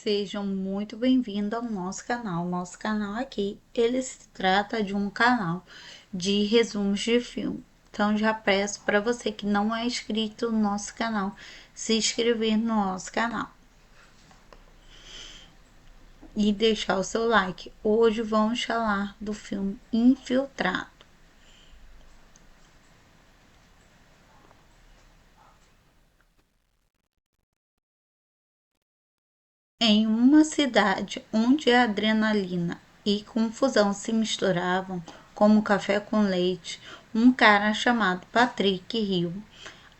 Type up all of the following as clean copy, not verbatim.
Sejam muito bem-vindos ao nosso canal. Nosso canal aqui, ele se trata de um canal de resumos de filme. Então já peço para você que não é inscrito no nosso canal, se inscrever no nosso canal e deixar o seu like. Hoje vamos falar do filme Infiltrado. Em uma cidade onde a adrenalina e confusão se misturavam como café com leite, um cara chamado Patrick Hill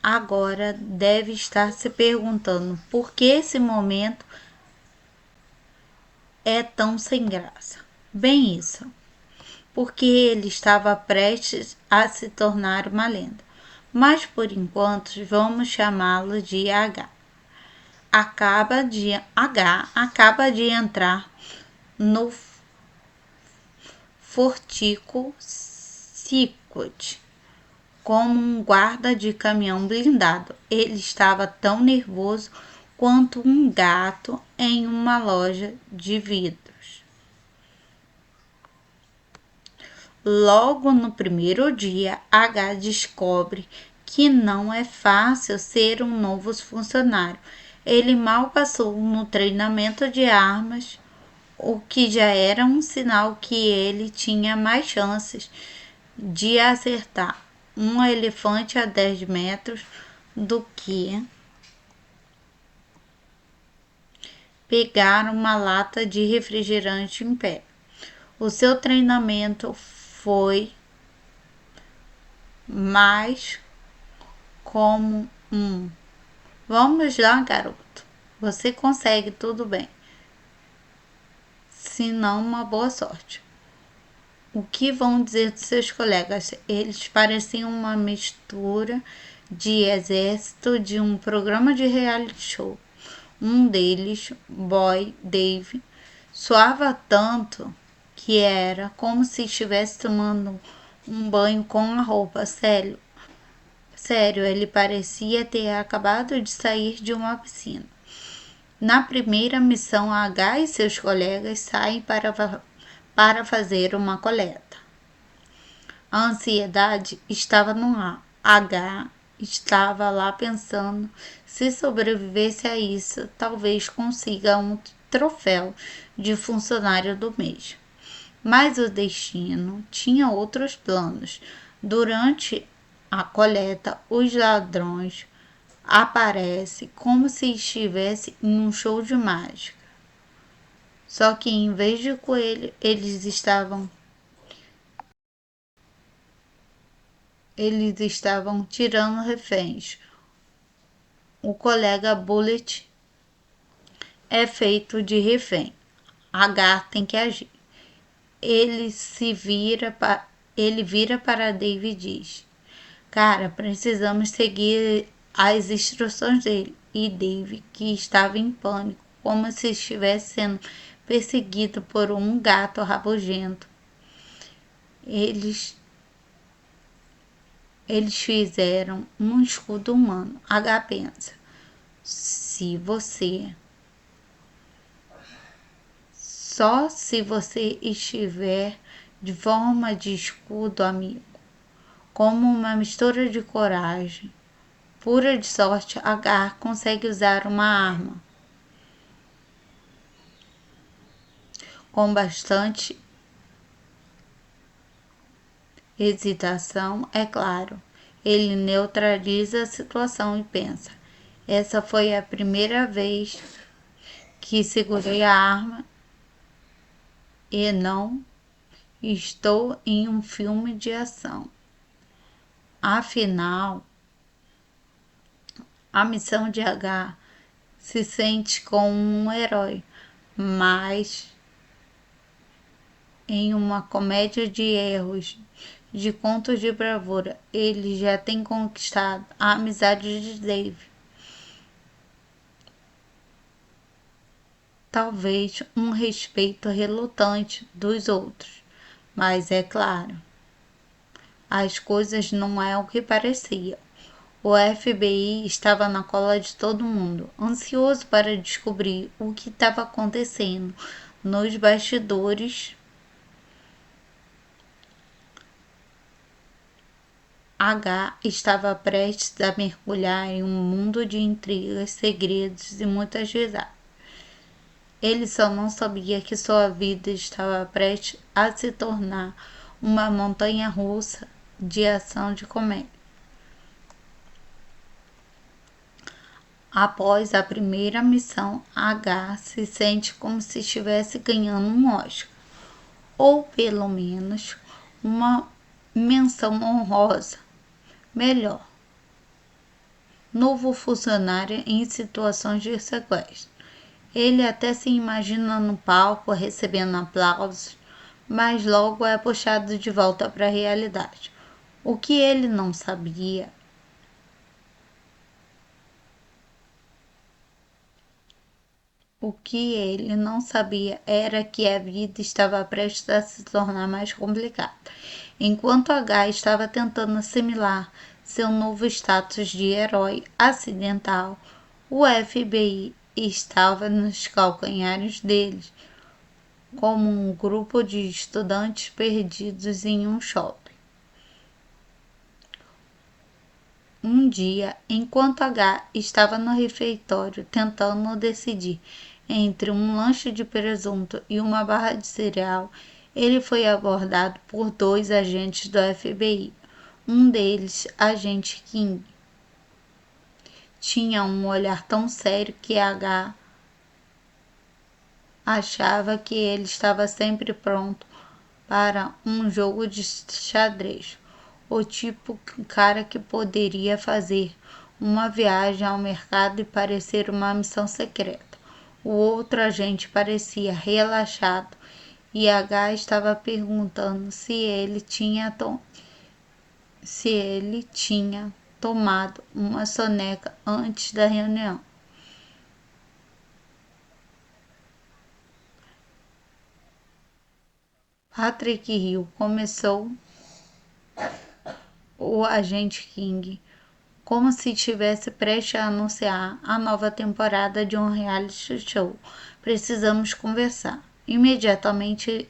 agora deve estar se perguntando por que esse momento é tão sem graça. Bem isso, porque ele estava prestes a se tornar uma lenda. Mas por enquanto vamos chamá-lo de acaba de entrar no Fortico Secret como um guarda de caminhão blindado. Ele estava tão nervoso quanto um gato em uma loja de vidros. Logo no primeiro dia, H descobre que não é fácil ser um novo funcionário. Ele mal passou no treinamento de armas, o que já era um sinal que ele tinha mais chances de acertar um elefante a 10 metros do que pegar uma lata de refrigerante em pé. O seu treinamento foi mais como um: vamos lá, garoto, você consegue, tudo bem. Se não, uma boa sorte. O que vão dizer dos seus colegas? Eles pareciam uma mistura de exército de um programa de reality show. Um deles, Boy Dave, suava tanto que era como se estivesse tomando um banho com a roupa. Sério, ele parecia ter acabado de sair de uma piscina. Na primeira missão, H e seus colegas saem para fazer uma coleta. A ansiedade estava no ar. H estava lá pensando: se sobrevivesse a isso, talvez consiga um troféu de funcionário do mês. Mas o destino tinha outros planos. Durante a coleta, os ladrões aparecem como se estivesse em um show de mágica. Só que em vez de coelho, eles estavam tirando reféns. O colega Bullet é feito de refém. H tem que agir. Ele vira para Dave e diz: cara, precisamos seguir as instruções dele. E Dave, que estava em pânico, como se estivesse sendo perseguido por um gato rabugento. Eles fizeram um escudo humano. H pensa: se você só se você estiver de forma de escudo, amigo, como uma mistura de coragem, pura de sorte, H consegue usar uma arma com bastante hesitação, é claro. Ele neutraliza a situação e pensa: essa foi a primeira vez que segurei a arma e não estou em um filme de ação. Afinal, a missão de H se sente como um herói, mas em uma comédia de erros, de contos de bravura, ele já tem conquistado a amizade de Dave. Talvez um respeito relutante dos outros, mas é claro, as coisas não é o que pareciam. O FBI estava na cola de todo mundo, ansioso para descobrir o que estava acontecendo nos bastidores. H estava prestes a mergulhar em um mundo de intrigas, segredos e muitas risadas. Ele só não sabia que sua vida estava prestes a se tornar uma montanha-russa de ação de comédia. Após a primeira missão, H se sente como se estivesse ganhando um Oscar, ou pelo menos uma menção honrosa. Melhor, novo funcionário em situações de sequestro. Ele até se imagina no palco recebendo aplausos, mas logo é puxado de volta para a realidade. O que ele não sabia era que a vida estava prestes a se tornar mais complicada. Enquanto H estava tentando assimilar seu novo status de herói acidental, o FBI estava nos calcanhares deles, como um grupo de estudantes perdidos em um shopping. Um dia, enquanto H estava no refeitório tentando decidir entre um lanche de presunto e uma barra de cereal, ele foi abordado por dois agentes do FBI. Um deles, agente King, tinha um olhar tão sério que H achava que ele estava sempre pronto para um jogo de xadrez. O tipo de cara que poderia fazer uma viagem ao mercado e parecer uma missão secreta. O outro agente parecia relaxado e H estava perguntando se ele tinha tomado uma soneca antes da reunião. Patrick Hill começou o agente King como se estivesse prestes a anunciar a nova temporada de um reality show. Precisamos conversar. Imediatamente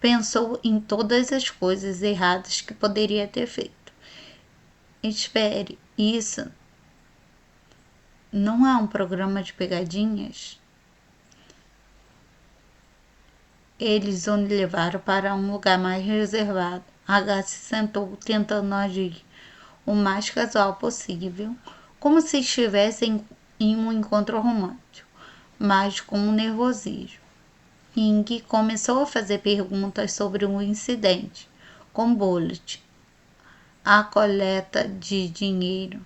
pensou em todas as coisas erradas que poderia ter feito. Espere, isso não é um programa de pegadinhas? Eles o levaram para um lugar mais reservado. H se sentou, tentando agir o mais casual possível, como se estivesse em um encontro romântico, mas com um nervosismo. King começou a fazer perguntas sobre o incidente com Bullet, a coleta de dinheiro.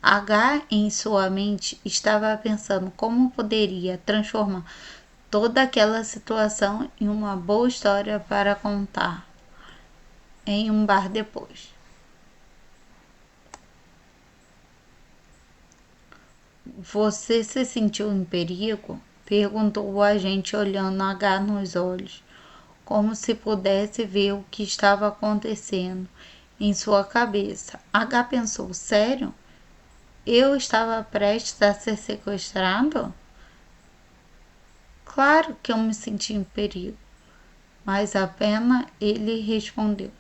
H, em sua mente, estava pensando como poderia transformar toda aquela situação em uma boa história para contar em um bar depois. Você se sentiu em perigo? Perguntou o agente olhando H nos olhos, como se pudesse ver o que estava acontecendo em sua cabeça. H pensou, sério? Eu estava prestes a ser sequestrado? Claro que eu me senti em perigo, mas apenas ele respondeu.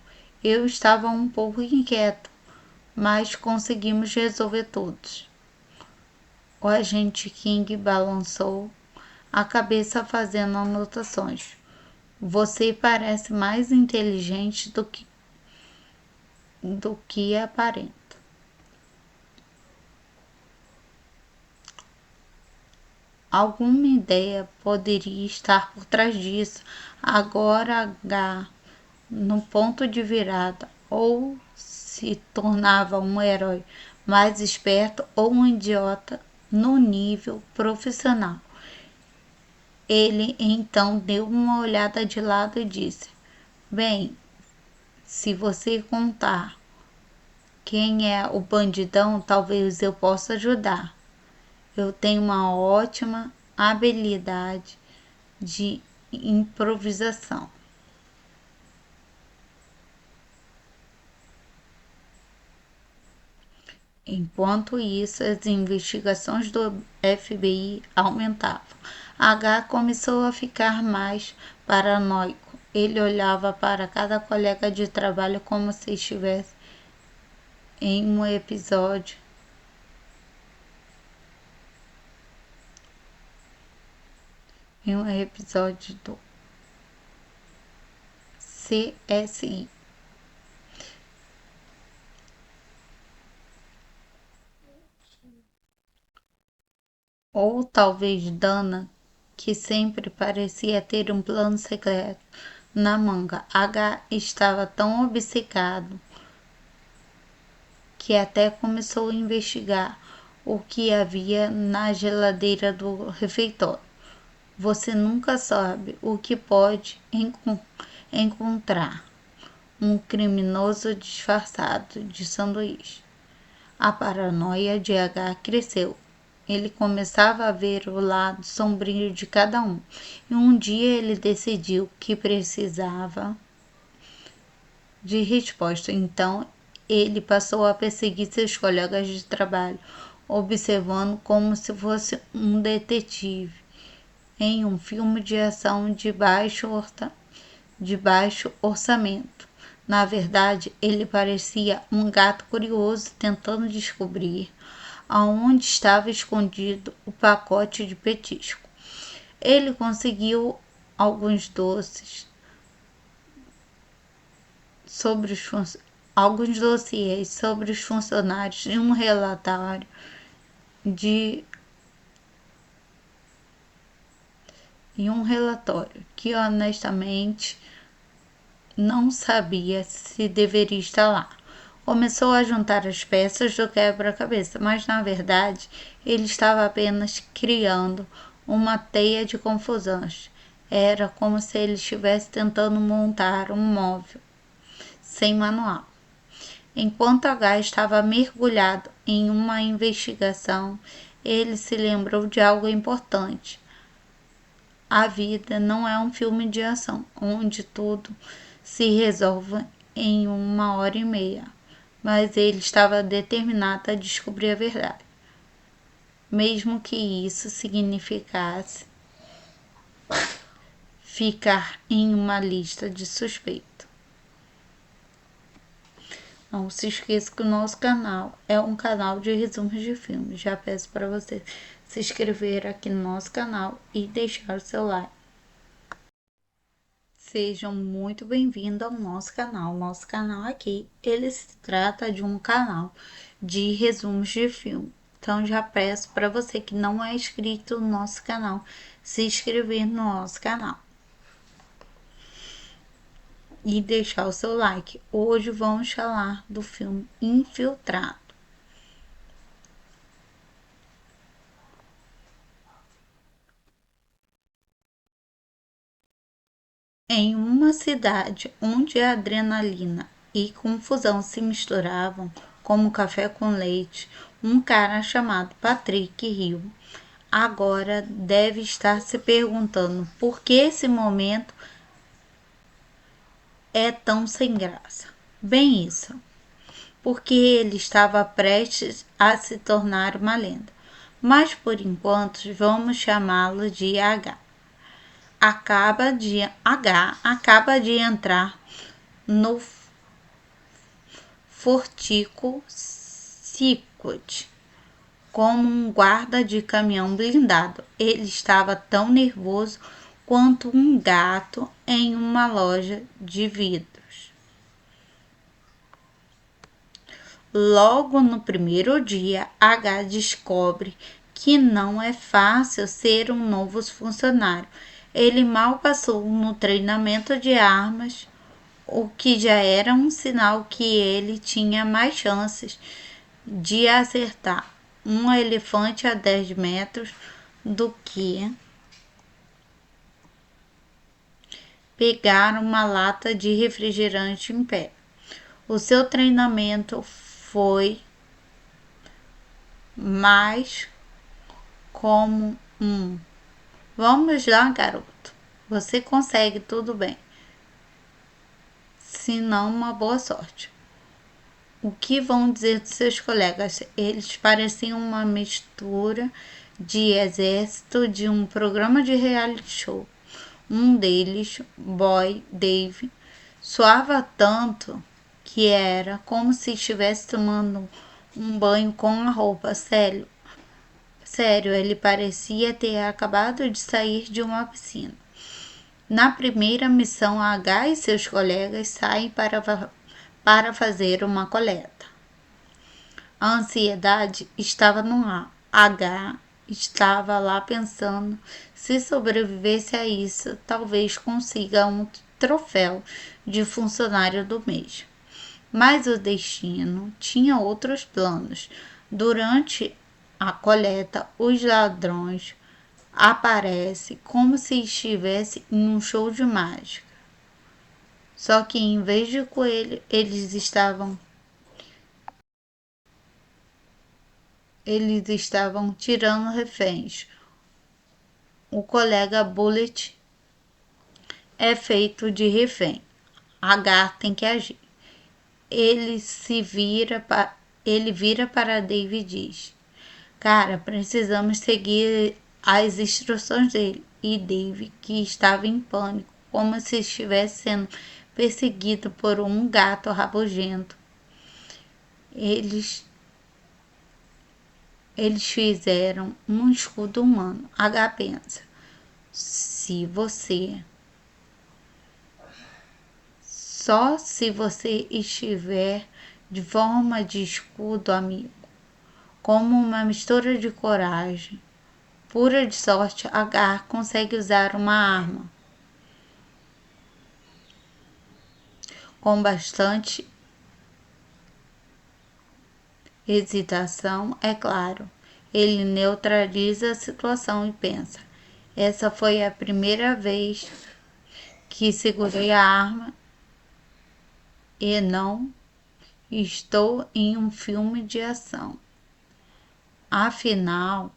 Eu estava um pouco inquieto, mas conseguimos resolver todos. O agente King balançou a cabeça fazendo anotações. Você parece mais inteligente do que aparenta. Alguma ideia poderia estar por trás disso. Agora H, no ponto de virada, ou se tornava um herói mais esperto ou um idiota no nível profissional. Ele então deu uma olhada de lado e disse: Bem, se você contar quem é o bandidão, talvez eu possa ajudar. Eu tenho uma ótima habilidade de improvisação. Enquanto isso, as investigações do FBI aumentavam. H começou a ficar mais paranoico. Ele olhava para cada colega de trabalho como se estivesse em um episódio do CSI. Ou talvez Dana, que sempre parecia ter um plano secreto na manga. H estava tão obcecado que até começou a investigar o que havia na geladeira do refeitório. Você nunca sabe o que pode encontrar. Um criminoso disfarçado de sanduíche. A paranoia de H cresceu. Ele começava a ver o lado sombrio de cada um. E um dia ele decidiu que precisava de resposta. Então ele passou a perseguir seus colegas de trabalho, observando como se fosse um detetive em um filme de ação de baixo orçamento. Na verdade, ele parecia um gato curioso tentando descobrir aonde estava escondido o pacote de petisco. Ele conseguiu alguns dossiês sobre os funcionários e um relatório que honestamente não sabia se deveria estar lá. Começou a juntar as peças do quebra-cabeça, mas na verdade ele estava apenas criando uma teia de confusões. Era como se ele estivesse tentando montar um móvel sem manual. Enquanto H estava mergulhado em uma investigação, ele se lembrou de algo importante. A vida não é um filme de ação, onde tudo se resolve em 1 hora e meia, mas ele estava determinado a descobrir a verdade, mesmo que isso significasse ficar em uma lista de suspeitos. Não se esqueça que o nosso canal é um canal de resumos de filmes. Já peço para você se inscrever aqui no nosso canal e deixar o seu like. Sejam muito bem-vindos ao nosso canal. Nosso canal aqui, ele se trata de um canal de resumos de filme. Então já peço para você que não é inscrito no nosso canal, se inscrever no nosso canal e deixar o seu like. Hoje vamos falar do filme Infiltrado. Em uma cidade onde a adrenalina e confusão se misturavam como café com leite, um cara chamado Patrick Hill agora deve estar se perguntando por que esse momento é tão sem graça. Bem isso, porque ele estava prestes a se tornar uma lenda. Mas por enquanto vamos chamá-lo de H. Acaba de entrar no Fortico Secret como um guarda de caminhão blindado. Ele estava tão nervoso quanto um gato em uma loja de vidros. Logo no primeiro dia, H descobre que não é fácil ser um novo funcionário. Ele mal passou no treinamento de armas, o que já era um sinal que ele tinha mais chances de acertar um elefante a 10 metros do que pegar uma lata de refrigerante em pé. O seu treinamento foi mais como um "vamos lá, garoto, você consegue, tudo bem, se não uma boa sorte". O que vão dizer dos seus colegas? Eles pareciam uma mistura de exército de um programa de reality show. Um deles, Boy Dave, suava tanto que era como se estivesse tomando um banho com a roupa. Sério, ele parecia ter acabado de sair de uma piscina. Na primeira missão, H e seus colegas saem para fazer uma coleta. A ansiedade estava no ar. H estava lá pensando: se sobrevivesse a isso, talvez consiga um troféu de funcionário do mês. Mas o destino tinha outros planos. Durante a coleta, os ladrões aparecem como se estivesse em um show de mágica. Só que em vez de coelho, eles estavam tirando reféns. O colega Bullet é feito de refém. H tem que agir. Ele vira para Dave e diz: cara, precisamos seguir as instruções dele. E Dave, que estava em pânico, como se estivesse sendo perseguido por um gato rabugento. Eles fizeram um escudo humano. H pensa: só se você estiver de forma de escudo, amigo, como uma mistura de coragem, pura de sorte, H consegue usar uma arma com bastante hesitação, é claro. Ele neutraliza a situação e pensa: essa foi a primeira vez que segurei a arma e não estou em um filme de ação. Afinal,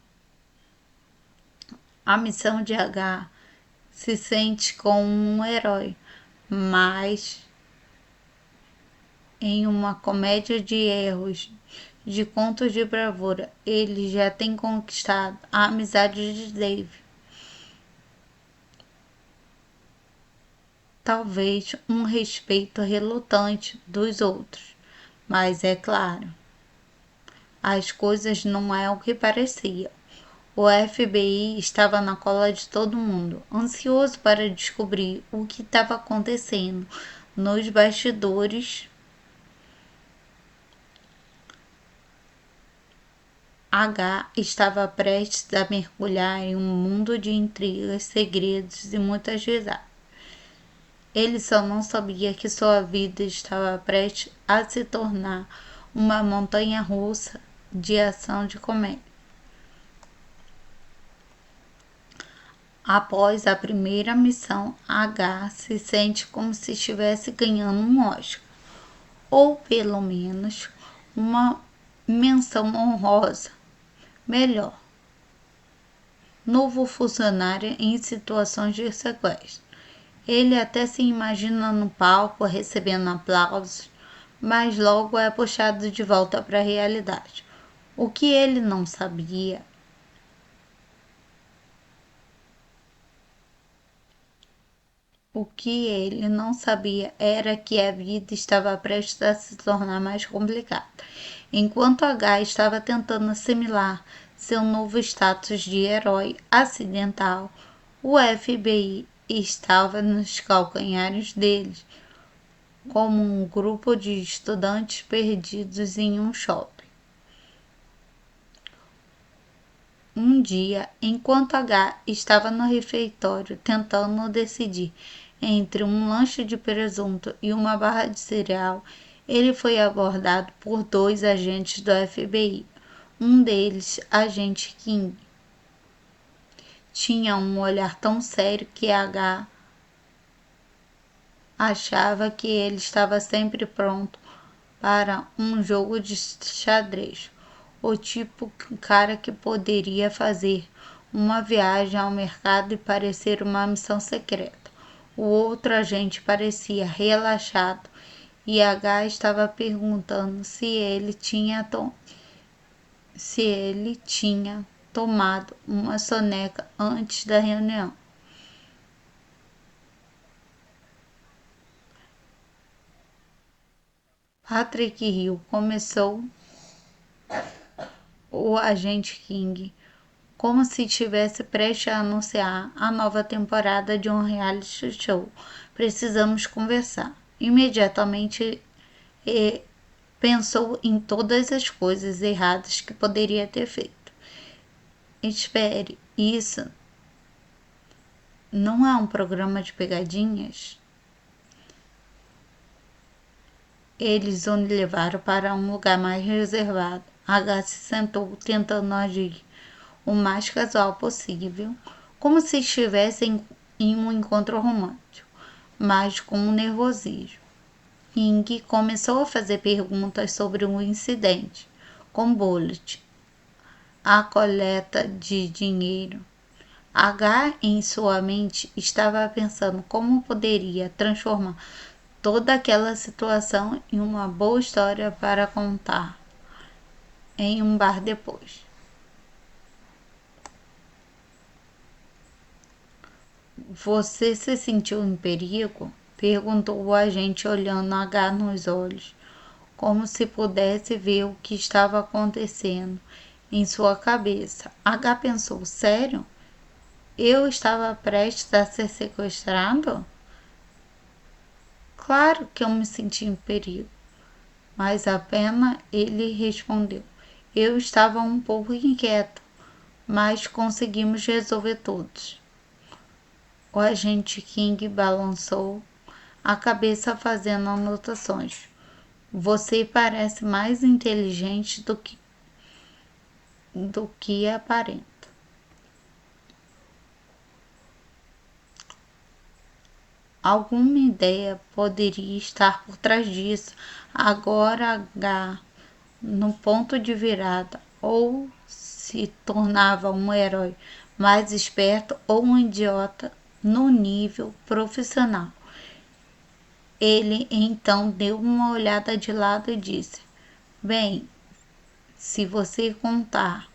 a missão de H se sente como um herói, mas em uma comédia de erros, de contos de bravura, ele já tem conquistado a amizade de Dave. Talvez um respeito relutante dos outros, mas é claro, as coisas não é o que parecia. O FBI estava na cola de todo mundo, ansioso para descobrir o que estava acontecendo nos bastidores. H estava prestes a mergulhar em um mundo de intrigas, segredos e muitas risadas. Ele só não sabia que sua vida estava prestes a se tornar uma montanha-russa de ação de comédia. Após a primeira missão, H se sente como se estivesse ganhando um Oscar, ou pelo menos uma menção honrosa. Melhor, novo funcionário em situações de sequestro. Ele até se imagina no palco recebendo aplausos, mas logo é puxado de volta para a realidade. O que ele não sabia era que a vida estava prestes a se tornar mais complicada. Enquanto H estava tentando assimilar seu novo status de herói acidental, o FBI estava nos calcanhares deles, como um grupo de estudantes perdidos em um shopping. Um dia, enquanto H estava no refeitório tentando decidir entre um lanche de presunto e uma barra de cereal, ele foi abordado por dois agentes do FBI. Um deles, agente King, tinha um olhar tão sério que H achava que ele estava sempre pronto para um jogo de xadrez. O tipo de cara que poderia fazer uma viagem ao mercado e parecer uma missão secreta. O outro agente parecia relaxado e H estava perguntando se ele tinha tomado uma soneca antes da reunião. Patrick riu. Começou o agente King, como se estivesse prestes a anunciar a nova temporada de um reality show. Precisamos conversar. Imediatamente pensou em todas as coisas erradas que poderia ter feito. Espere, isso não é um programa de pegadinhas? Eles o levaram para um lugar mais reservado. H se sentou, tentando agir o mais casual possível, como se estivesse em um encontro romântico, mas com um nervosismo. Ying começou a fazer perguntas sobre o incidente, com Bullet, a coleta de dinheiro. H, em sua mente, estava pensando como poderia transformar toda aquela situação em uma boa história para contar em um bar depois. Você se sentiu em perigo? Perguntou o agente, olhando H nos olhos, como se pudesse ver o que estava acontecendo em sua cabeça. H pensou: sério? Eu estava prestes a ser sequestrado? Claro que eu me senti em perigo, mas apenas ele respondeu. Eu estava um pouco inquieto, mas conseguimos resolver todos. O agente King balançou a cabeça fazendo anotações. Você parece mais inteligente do que aparenta. Alguma ideia poderia estar por trás disso. Agora H, no ponto de virada, ou se tornava um herói mais esperto ou um idiota no nível profissional. Ele então deu uma olhada de lado e disse: bem, se você contar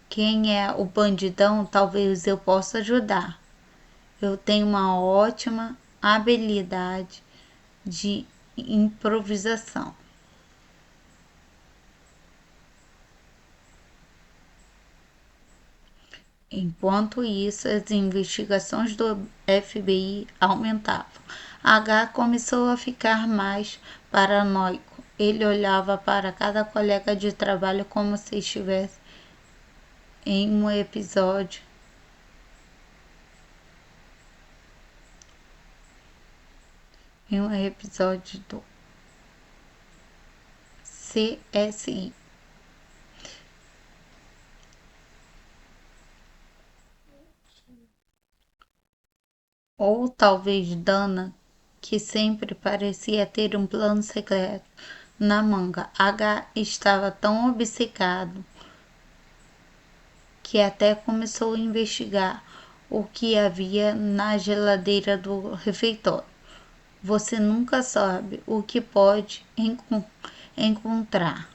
quem é o bandidão, talvez eu possa ajudar. Eu tenho uma ótima habilidade de improvisação. Enquanto isso, as investigações do FBI aumentavam. H começou a ficar mais paranoico. Ele olhava para cada colega de trabalho como se estivesse em um episódio do CSI. Ou talvez Dana, que sempre parecia ter um plano secreto na manga. H estava tão obcecado que até começou a investigar o que havia na geladeira do refeitório. Você nunca sabe o que pode encontrar.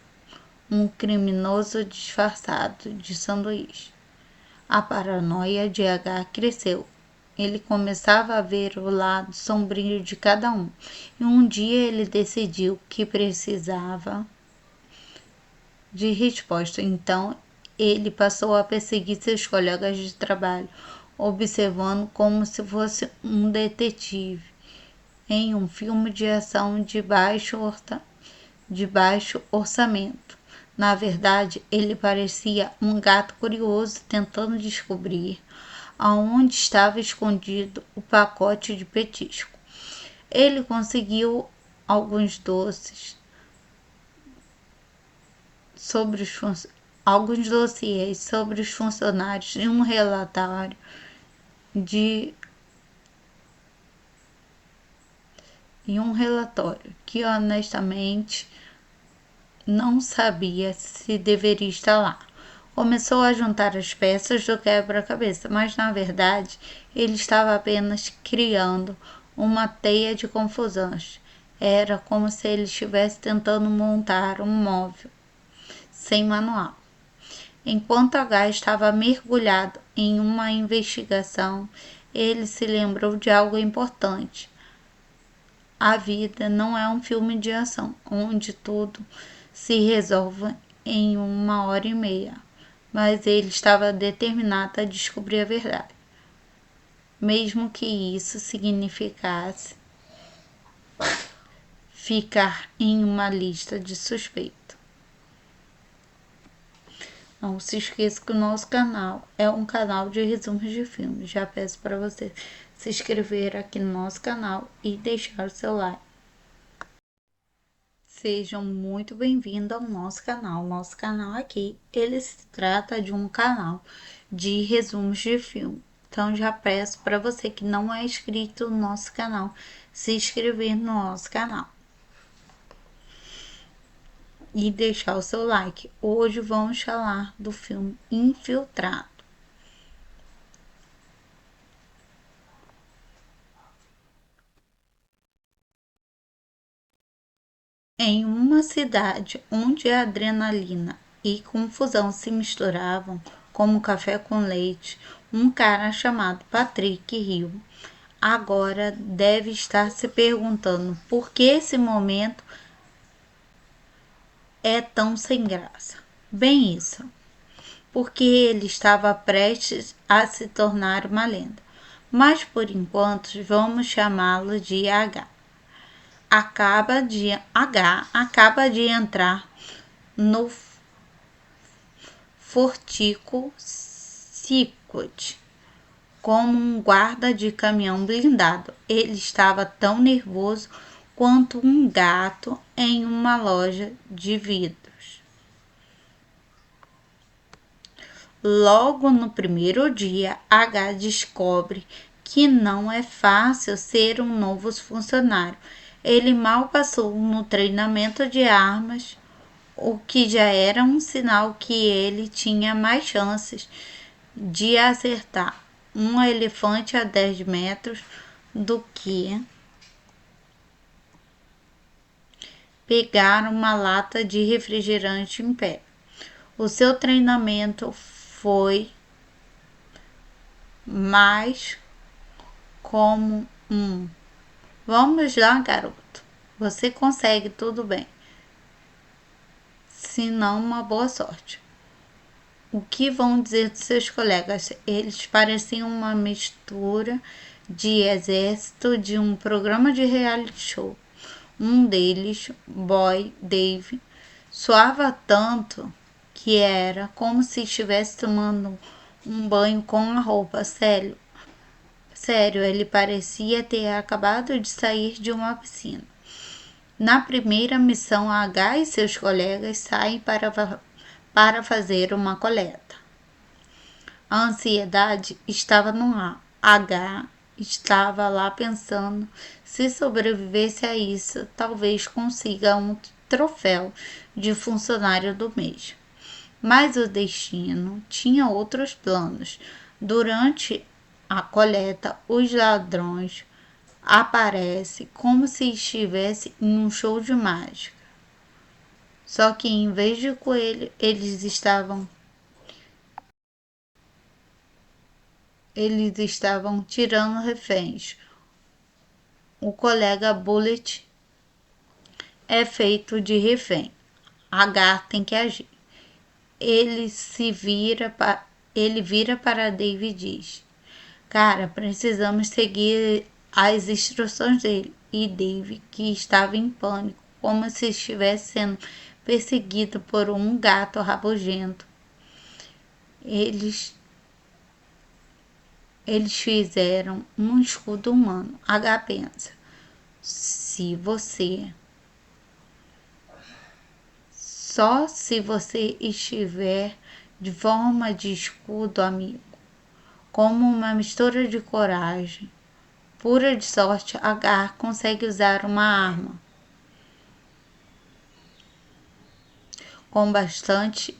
Um criminoso disfarçado de sanduíche. A paranoia de H cresceu. Ele começava a ver o lado sombrio de cada um. E um dia ele decidiu que precisava de resposta. Então ele passou a perseguir seus colegas de trabalho, observando como se fosse um detetive em um filme de ação de baixo orçamento. Na verdade, ele parecia um gato curioso tentando descobrir aonde estava escondido o pacote de petisco. Ele conseguiu alguns dossiês sobre os funcionários e um relatório que honestamente não sabia se deveria estar lá. Começou a juntar as peças do quebra-cabeça, mas na verdade ele estava apenas criando uma teia de confusões. Era como se ele estivesse tentando montar um móvel sem manual. Enquanto H estava mergulhado em uma investigação, ele se lembrou de algo importante. A vida não é um filme de ação, onde tudo se resolve em 1 hora e meia, mas ele estava determinado a descobrir a verdade, mesmo que isso significasse ficar em uma lista de suspeitos. Não se esqueça que o nosso canal é um canal de resumos de filmes. Já peço para você se inscrever aqui no nosso canal e deixar o seu like. Sejam muito bem-vindos ao nosso canal. Nosso canal aqui, ele se trata de um canal de resumos de filme. Então já peço para você que não é inscrito no nosso canal, se inscrever no nosso canal e deixar o seu like. Hoje vamos falar do filme Infiltrado. Em uma cidade onde a adrenalina e confusão se misturavam como café com leite, um cara chamado Patrick Hill agora deve estar se perguntando por que esse momento é tão sem graça. Bem isso, porque ele estava prestes a se tornar uma lenda. Mas por enquanto vamos chamá-lo de H. Acaba de entrar no Fortico Secret como um guarda de caminhão blindado. Ele estava tão nervoso quanto um gato em uma loja de vidros. Logo no primeiro dia, H descobre que não é fácil ser um novo funcionário. Ele mal passou no treinamento de armas, o que já era um sinal que ele tinha mais chances de acertar um elefante a 10 metros do que pegar uma lata de refrigerante em pé. O seu treinamento foi mais como um "vamos lá, garoto, você consegue, tudo bem", se não uma boa sorte. O que vão dizer de seus colegas? Eles pareciam uma mistura de exército de um programa de reality show. Um deles, Boy Dave, suava tanto que era como se estivesse tomando um banho com a roupa. Sério, ele parecia ter acabado de sair de uma piscina. Na primeira missão, H e seus colegas saem para fazer uma coleta. A ansiedade estava no ar. H estava lá pensando: se sobrevivesse a isso, talvez consiga um troféu de funcionário do mês. Mas o destino tinha outros planos. Durante a coleta, os ladrões aparecem como se estivesse em um show de mágica. Só que em vez de coelho, eles estavam tirando reféns. O colega Bullet é feito de refém. H tem que agir. Ele vira para Dave e diz: "Cara, precisamos seguir as instruções dele." E Dave, que estava em pânico, como se estivesse sendo perseguido por um gato rabugento, eles fizeram um escudo humano. H pensa: só se você estiver de forma de escudo, amigo, como uma mistura de coragem pura de sorte, H consegue usar uma arma com bastante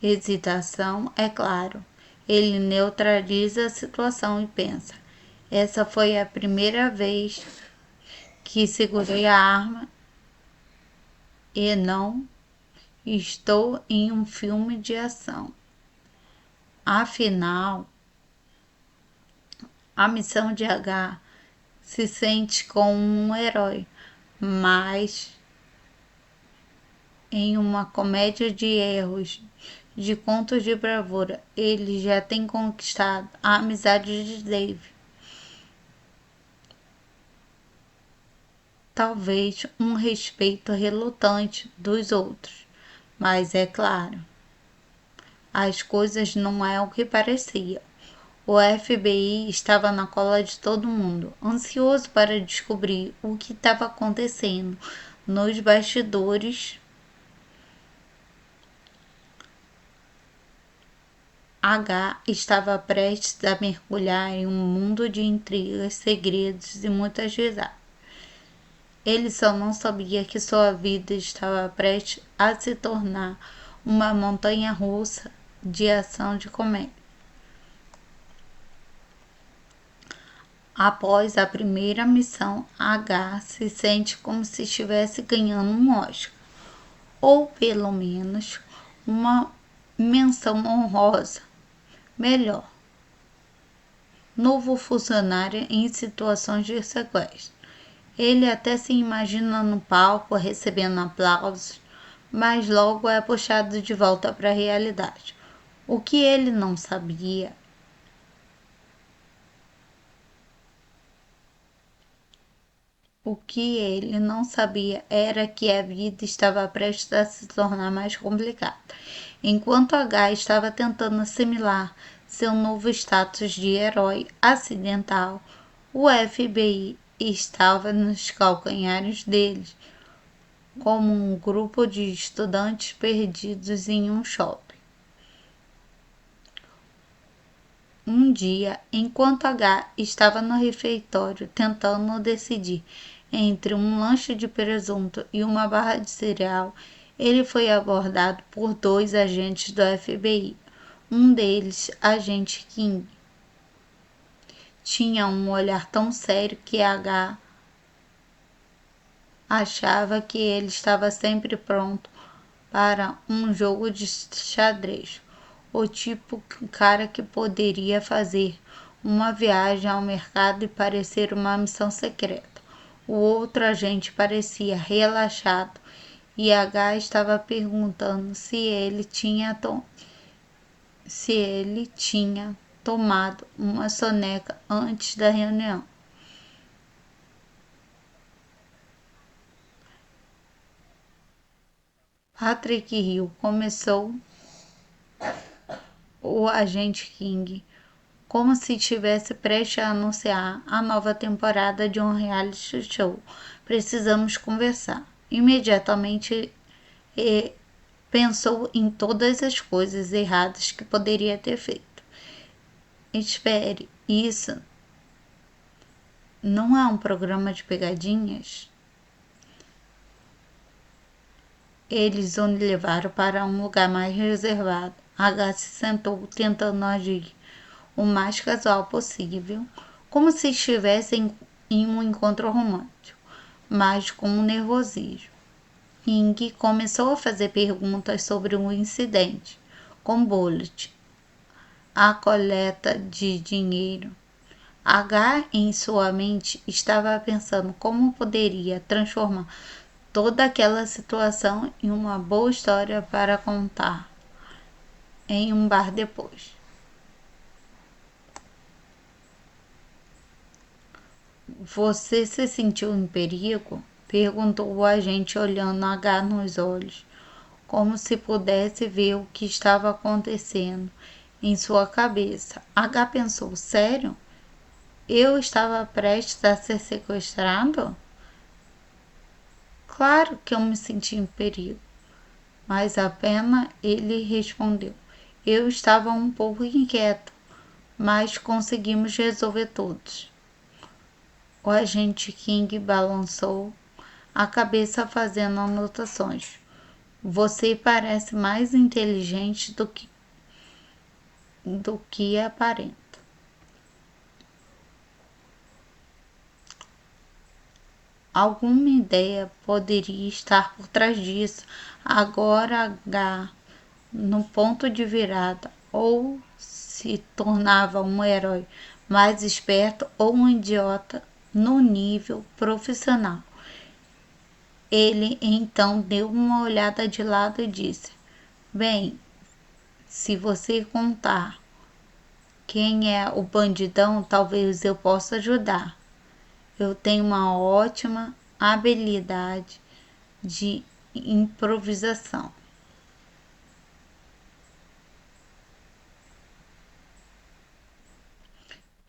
hesitação, é claro. Ele neutraliza a situação e pensa: Essa foi a primeira vez que segurei a arma e não estou em um filme de ação. Afinal, a missão de H se sente como um herói, mas em uma comédia de erros, de contos de bravura, ele já tem conquistado a amizade de Dave. Talvez um respeito relutante dos outros, mas é claro, as coisas não é o que parecia. O FBI estava na cola de todo mundo, ansioso para descobrir o que estava acontecendo nos bastidores. H estava prestes a mergulhar em um mundo de intrigas, segredos e muitas risadas. Ele só não sabia que sua vida estava prestes a se tornar uma montanha-russa de ação de comédia. Após a primeira missão, H se sente como se estivesse ganhando um Oscar, ou pelo menos uma menção honrosa. Melhor, novo funcionário em situações de sequestro. Ele até se imagina no palco recebendo aplausos, mas logo é puxado de volta para a realidade. O que ele não sabia era que a vida estava prestes a se tornar mais complicada. Enquanto H estava tentando assimilar seu novo status de herói acidental, o FBI estava nos calcanhares deles, como um grupo de estudantes perdidos em um shopping. Um dia, enquanto H estava no refeitório tentando decidir entre um lanche de presunto e uma barra de cereal, ele foi abordado por dois agentes do FBI. Um deles, agente King, tinha um olhar tão sério que H achava que ele estava sempre pronto para um jogo de xadrez. O tipo de cara que poderia fazer uma viagem ao mercado e parecer uma missão secreta. O outro agente parecia relaxado e H estava perguntando se ele tinha tomado uma soneca antes da reunião. Patrick Hill começou o agente King como se estivesse prestes a anunciar a nova temporada de um reality show. Precisamos conversar. Imediatamente pensou em todas as coisas erradas que poderia ter feito. Espere, isso não é um programa de pegadinhas? Eles o levaram para um lugar mais reservado. H se sentou, tentando agir o mais casual possível, como se estivesse em um encontro romântico, mas com um nervosismo. King começou a fazer perguntas sobre o incidente com Bullet, a coleta de dinheiro. H em sua mente estava pensando como poderia transformar toda aquela situação em uma boa história para contar em um bar depois. Você se sentiu em perigo? Perguntou o agente olhando H nos olhos, como se pudesse ver o que estava acontecendo em sua cabeça. H pensou, sério? Eu estava prestes a ser sequestrado? Claro que eu me senti em perigo, mas apenas ele respondeu. Eu estava um pouco inquieto, mas conseguimos resolver todos. O agente King balançou a cabeça fazendo anotações. Você parece mais inteligente do que aparenta. alguma ideia poderia estar por trás disso. Agora H, no ponto de virada, ou se tornava um herói mais esperto ou um idiota no nível profissional. Ele então deu uma olhada de lado e disse: Bem, se você contar quem é o bandidão, talvez eu possa ajudar. Eu tenho uma ótima habilidade de improvisação.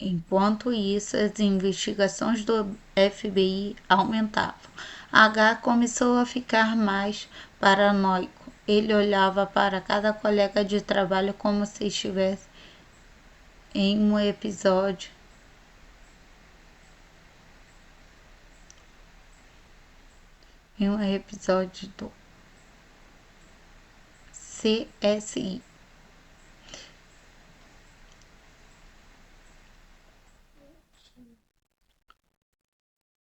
Enquanto isso, as investigações do FBI aumentavam. H começou a ficar mais paranoico. Ele olhava para cada colega de trabalho como se estivesse em um episódio do CSI.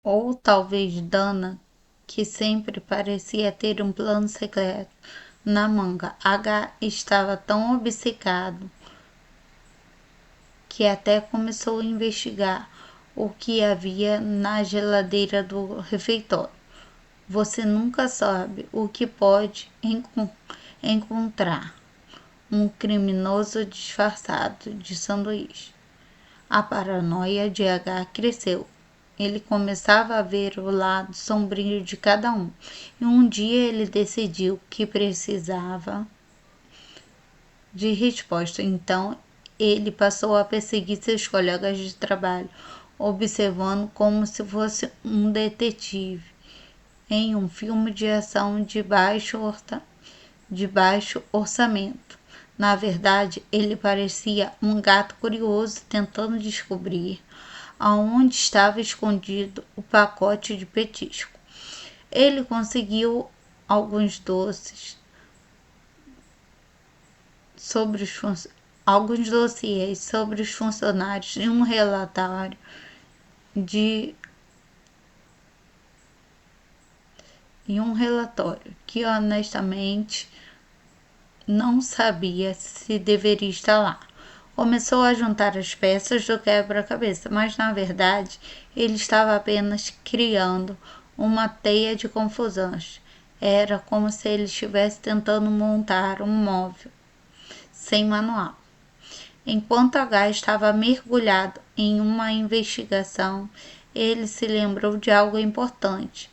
Ou talvez Dana, que sempre parecia ter um plano secreto na manga. H estava tão obcecado que até começou a investigar o que havia na geladeira do refeitório. Você nunca sabe o que pode encontrar. Um criminoso disfarçado de sanduíche. A paranoia de H cresceu. Ele começava a ver o lado sombrio de cada um. E um dia ele decidiu que precisava de resposta. Então ele passou a perseguir seus colegas de trabalho, observando como se fosse um detetive em um filme de ação de baixo orçamento. Na verdade, ele parecia um gato curioso tentando descobrir aonde estava escondido o pacote de petisco. Ele conseguiu alguns dossiês sobre os funcionários de um relatório que honestamente não sabia se deveria estar lá. Começou a juntar as peças do quebra-cabeça, mas na verdade ele estava apenas criando uma teia de confusões. Era como se ele estivesse tentando montar um móvel sem manual. Enquanto H estava mergulhado em uma investigação, ele se lembrou de algo importante.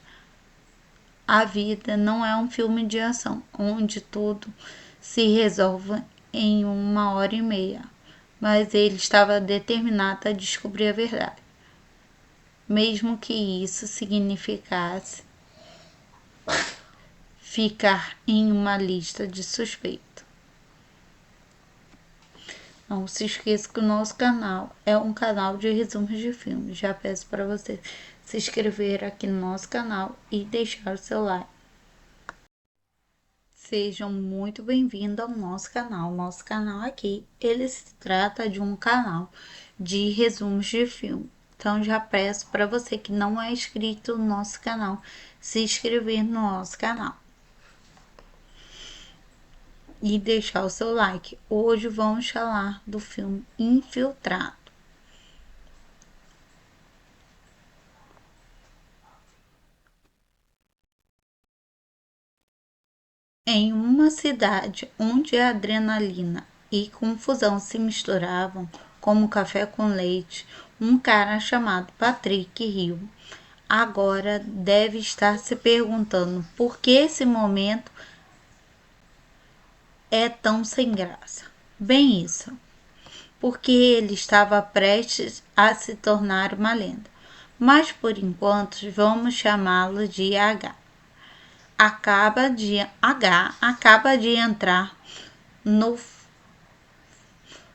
A vida não é um filme de ação, onde tudo se resolve em 1 hora e meia, mas ele estava determinado a descobrir a verdade, mesmo que isso significasse ficar em uma lista de suspeitos. Não se esqueça que o nosso canal é um canal de resumos de filmes. Já peço para você se inscrever aqui no nosso canal e deixar o seu like. Sejam muito bem-vindos ao nosso canal. Nosso canal aqui, ele se trata de um canal de resumos de filme. Então já peço para você que não é inscrito no nosso canal, se inscrever no nosso canal e deixar o seu like. Hoje vamos falar do filme Infiltrado. Em uma cidade onde a adrenalina e confusão se misturavam como café com leite, um cara chamado Patrick Hill agora deve estar se perguntando por que esse momento é tão sem graça. Bem isso, porque ele estava prestes a se tornar uma lenda. Mas por enquanto vamos chamá-lo de H. Acaba de entrar no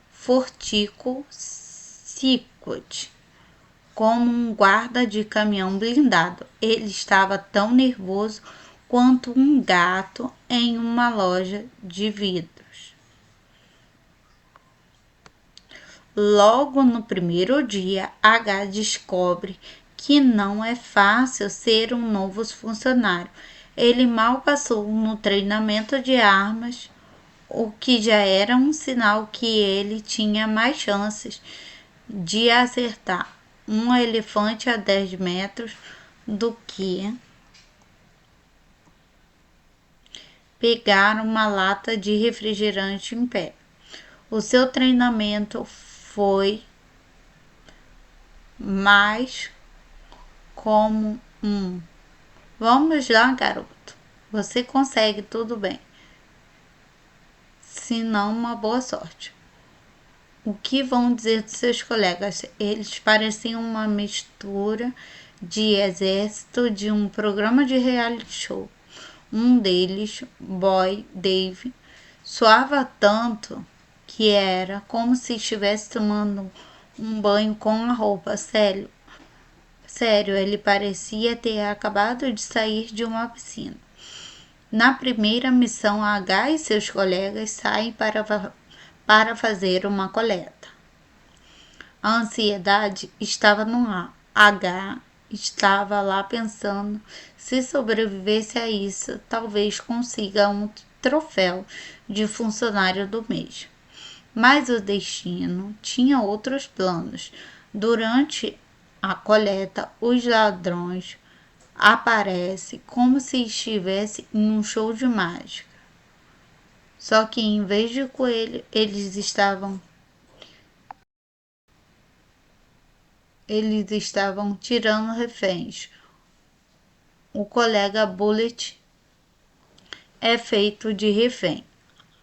Fortico Secret como um guarda de caminhão blindado. Ele estava tão nervoso quanto um gato em uma loja de vidros. Logo no primeiro dia, H descobre que não é fácil ser um novo funcionário. Ele mal passou no treinamento de armas, o que já era um sinal que ele tinha mais chances de acertar um elefante a 10 metros do que pegar uma lata de refrigerante em pé. O seu treinamento foi mais como um: vamos lá, garoto, você consegue, tudo bem. Se não, uma boa sorte. O que vão dizer dos seus colegas? Eles pareciam uma mistura de exército de um programa de reality show. Um deles, Boy Dave, suava tanto que era como se estivesse tomando um banho com a roupa. Sério, ele parecia ter acabado de sair de uma piscina. Na primeira missão, H e seus colegas saem para fazer uma coleta. A ansiedade estava no ar. H estava lá pensando: se sobrevivesse a isso, talvez consiga um troféu de funcionário do mês. Mas o destino tinha outros planos. Durante a coleta, os ladrões aparecem como se estivesse em um show de mágica. Só que em vez de coelho, eles estavam tirando reféns. O colega Bullet é feito de refém.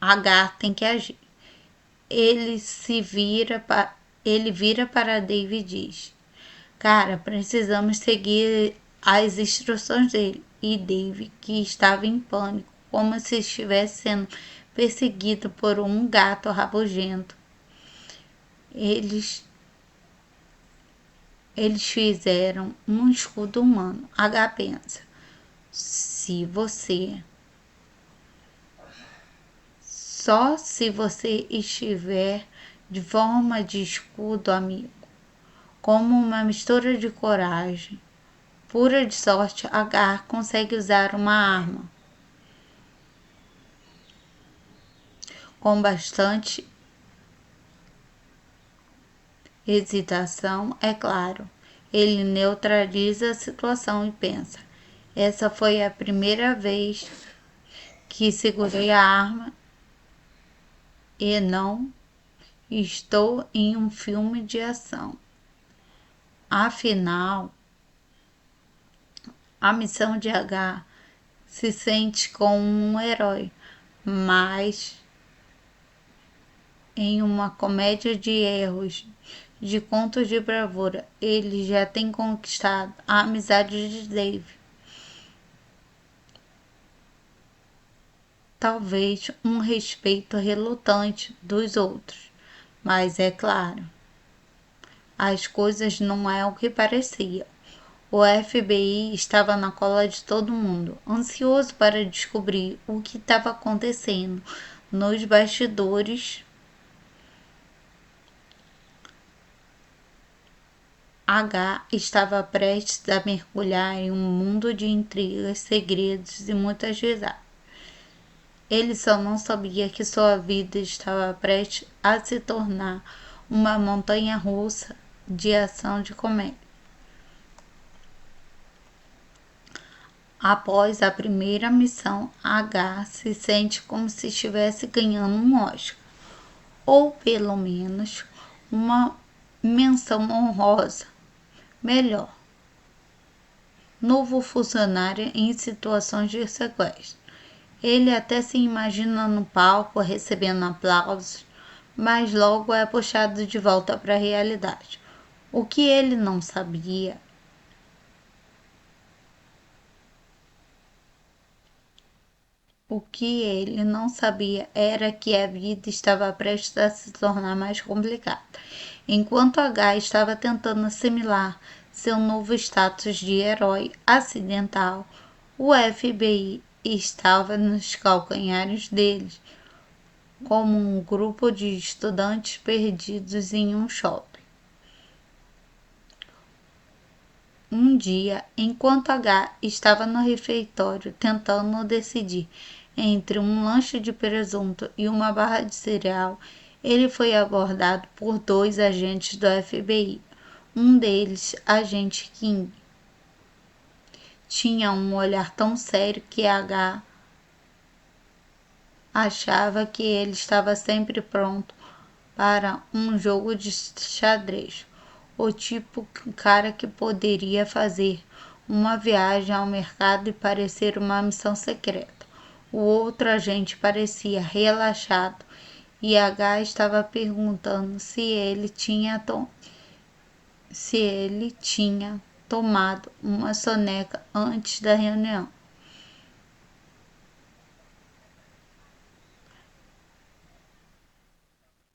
H tem que agir. Ele vira para Dave e diz: cara, precisamos seguir as instruções dele. E Dave, que estava em pânico, como se estivesse sendo perseguido por um gato rabugento. Eles fizeram um escudo humano. H pensa: só se você estiver de forma de escudo, amigo, como uma mistura de coragem pura de sorte, H consegue usar uma arma com bastante hesitação, é claro. Ele neutraliza a situação e pensa: essa foi a primeira vez que segurei a arma e não estou em um filme de ação. Afinal, a missão de H se sente como um herói, mas em uma comédia de erros, de contos de bravura, ele já tem conquistado a amizade de Dave. Talvez um respeito relutante dos outros, mas é claro, as coisas não é o que parecia. O FBI estava na cola de todo mundo, ansioso para descobrir o que estava acontecendo nos bastidores. H estava prestes a mergulhar em um mundo de intrigas, segredos e muitas risadas. Ele só não sabia que sua vida estava prestes a se tornar uma montanha-russa de ação de comédia. Após a primeira missão, H se sente como se estivesse ganhando um Oscar, ou pelo menos uma menção honrosa. Melhor, novo funcionário em situações de sequestro. Ele até se imagina no palco recebendo aplausos, mas logo é puxado de volta para a realidade. O que ele não sabia era que a vida estava prestes a se tornar mais complicada. Enquanto H estava tentando assimilar seu novo status de herói acidental, o FBI estava nos calcanhares deles, como um grupo de estudantes perdidos em um shopping. Um dia, enquanto H estava no refeitório tentando decidir entre um lanche de presunto e uma barra de cereal, ele foi abordado por dois agentes do FBI. Um deles, agente King, tinha um olhar tão sério que H achava que ele estava sempre pronto para um jogo de xadrez. O tipo de cara que poderia fazer uma viagem ao mercado e parecer uma missão secreta. O outro agente parecia relaxado e H estava perguntando se ele tinha tomado uma soneca antes da reunião.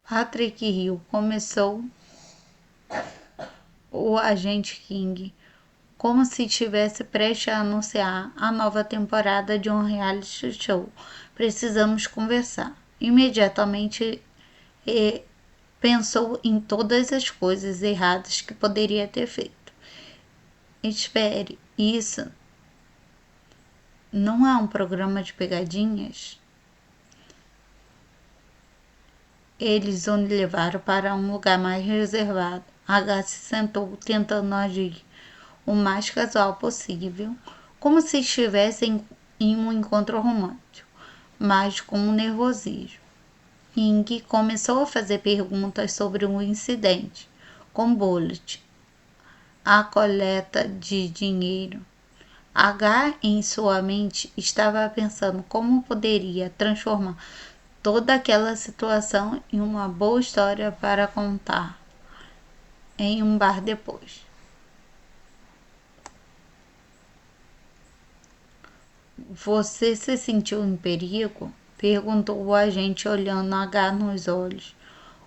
Patrick Hill começou o agente King como se estivesse prestes a anunciar a nova temporada de um reality show. Precisamos conversar. Imediatamente pensou em todas as coisas erradas que poderia ter feito. Espere, isso não é um programa de pegadinhas? Eles o levaram para um lugar mais reservado. H se sentou, tentando agir o mais casual possível, como se estivesse em um encontro romântico, mas com um nervosismo. Ying começou a fazer perguntas sobre o incidente com Bullet, a coleta de dinheiro. H, em sua mente, estava pensando como poderia transformar toda aquela situação em uma boa história para contar em um bar depois. Você se sentiu em perigo? Perguntou o agente olhando H nos olhos,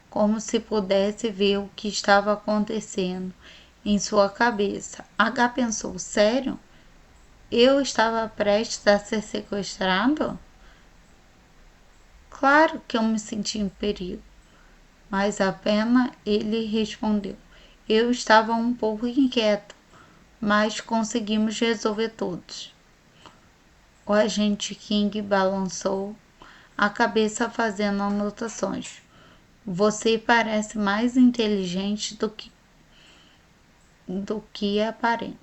como se pudesse ver o que estava acontecendo em sua cabeça. H pensou, sério? Eu estava prestes a ser sequestrado? Claro que eu me senti em perigo, mas apenas ele respondeu. Eu estava um pouco inquieto, mas conseguimos resolver todos. O agente King balançou a cabeça fazendo anotações. Você parece mais inteligente do que aparenta.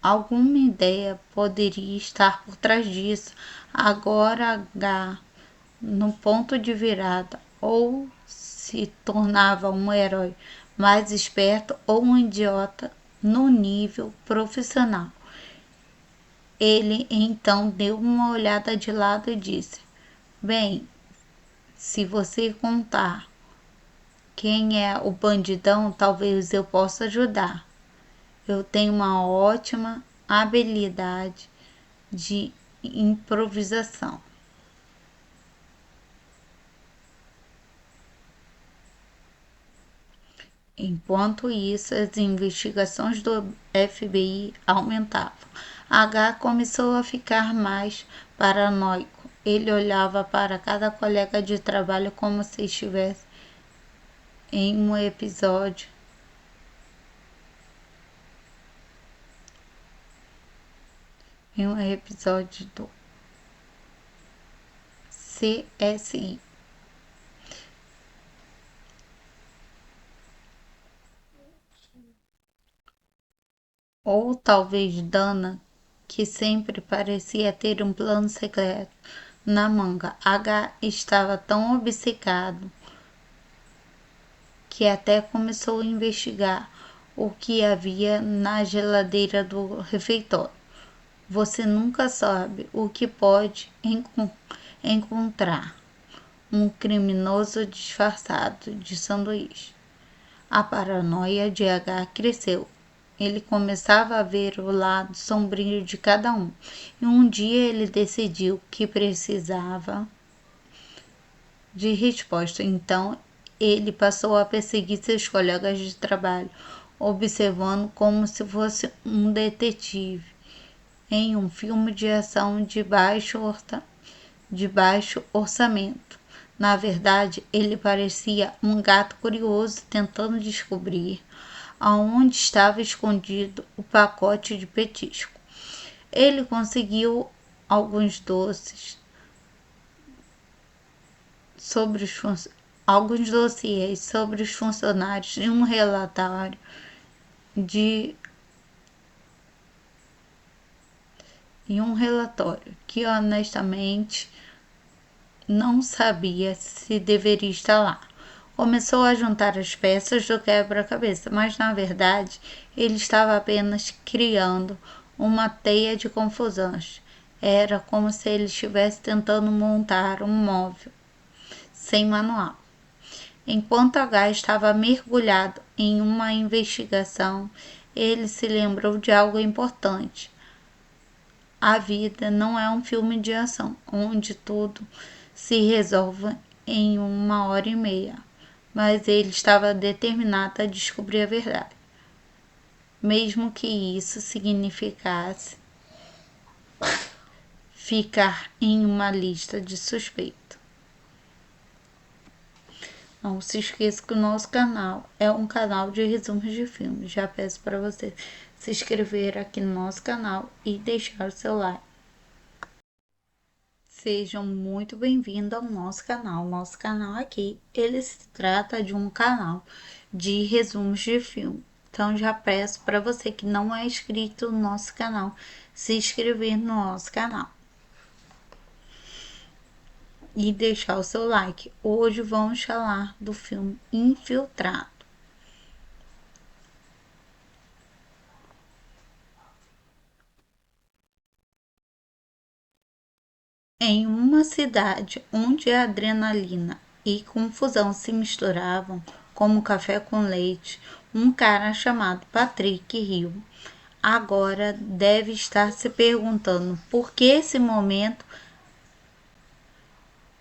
Alguma ideia poderia estar por trás disso. Agora H, no ponto de virada, ou se tornava um herói mais esperto ou um idiota no nível profissional. Ele então deu uma olhada de lado e disse: Bem, se você contar quem é o bandidão, talvez eu possa ajudar. Eu tenho uma ótima habilidade de improvisação. Enquanto isso, as investigações do FBI aumentavam. H começou a ficar mais paranoico. Ele olhava para cada colega de trabalho como se estivesse em um episódio do CSI. Ou talvez Dana, que sempre parecia ter um plano secreto na manga. H estava tão obcecado que até começou a investigar o que havia na geladeira do refeitório. Você nunca sabe o que pode encontrar um criminoso disfarçado de sanduíche. A paranoia de H cresceu. Ele começava a ver o lado sombrio de cada um. E um dia ele decidiu que precisava de resposta. Então ele passou a perseguir seus colegas de trabalho, observando como se fosse um detetive em um filme de ação de baixo orçamento. Na verdade, ele parecia um gato curioso tentando descobrir aonde estava escondido o pacote de petisco. Ele conseguiu alguns doces sobre alguns dossiês sobre os funcionários e um relatório de que honestamente não sabia se deveria estar lá. Começou a juntar as peças do quebra-cabeça, mas na verdade ele estava apenas criando uma teia de confusões. Era como se ele estivesse tentando montar um móvel sem manual. Enquanto H estava mergulhado em uma investigação, ele se lembrou de algo importante. A vida não é um filme de ação, onde tudo se resolve em 1 hora e meia, mas ele estava determinado a descobrir a verdade, mesmo que isso significasse ficar em uma lista de suspeitos. Não se esqueça que o nosso canal é um canal de resumos de filmes. Já peço para você se inscrever aqui no nosso canal e deixar o seu like. Sejam muito bem-vindos ao nosso canal. Nosso canal aqui, ele se trata de um canal de resumos de filme. Então já peço para você que não é inscrito no nosso canal, se inscrever no nosso canal e deixar o seu like. Hoje vamos falar do filme Infiltrado. Em uma cidade onde a adrenalina e confusão se misturavam como café com leite, um cara chamado Patrick Hill agora deve estar se perguntando por que esse momento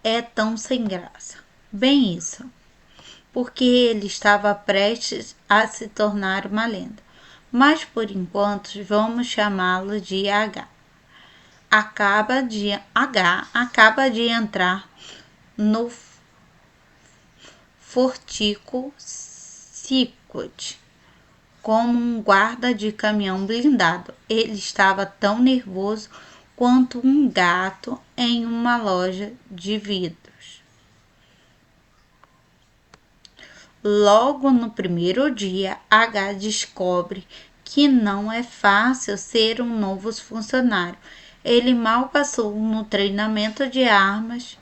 é tão sem graça. Bem isso, porque ele estava prestes a se tornar uma lenda. Mas por enquanto vamos chamá-lo de H. Acaba de entrar no Fortico Circuit como um guarda de caminhão blindado. Ele estava tão nervoso quanto um gato em uma loja de vidros. Logo no primeiro dia, H descobre que não é fácil ser um novo funcionário. Ele mal passou no treinamento de armas,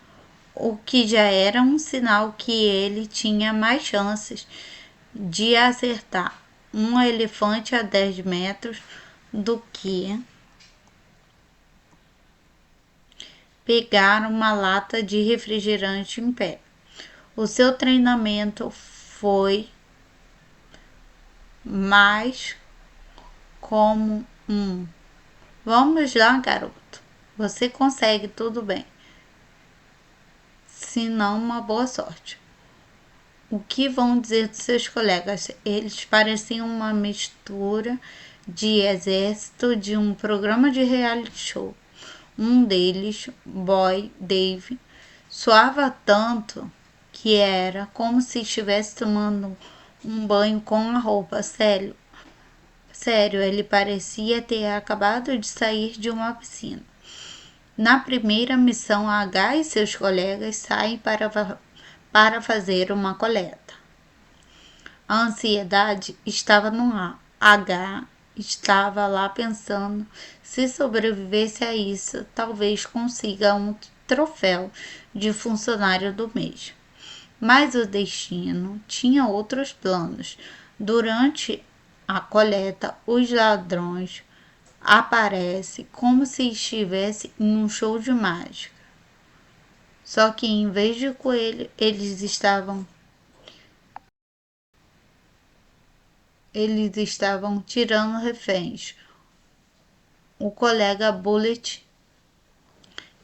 o que já era um sinal que ele tinha mais chances de acertar um elefante a 10 metros do que pegar uma lata de refrigerante em pé. O seu treinamento foi mais como um "vamos lá, garoto, você consegue, tudo bem, se não uma boa sorte". O que vão dizer dos seus colegas? Eles pareciam uma mistura de exército de um programa de reality show. Um deles, Boy Dave, suava tanto que era como se estivesse tomando um banho com a roupa. Sério, ele parecia ter acabado de sair de uma piscina. Na primeira missão, H e seus colegas saem para fazer uma coleta. A ansiedade estava no ar. H estava lá pensando: se sobrevivesse a isso, talvez consiga um troféu de funcionário do mês. Mas o destino tinha outros planos. Durante a coleta, os ladrões aparecem como se estivesse em um show de mágica. Só que em vez de coelho, eles estavam tirando reféns. O colega Bullet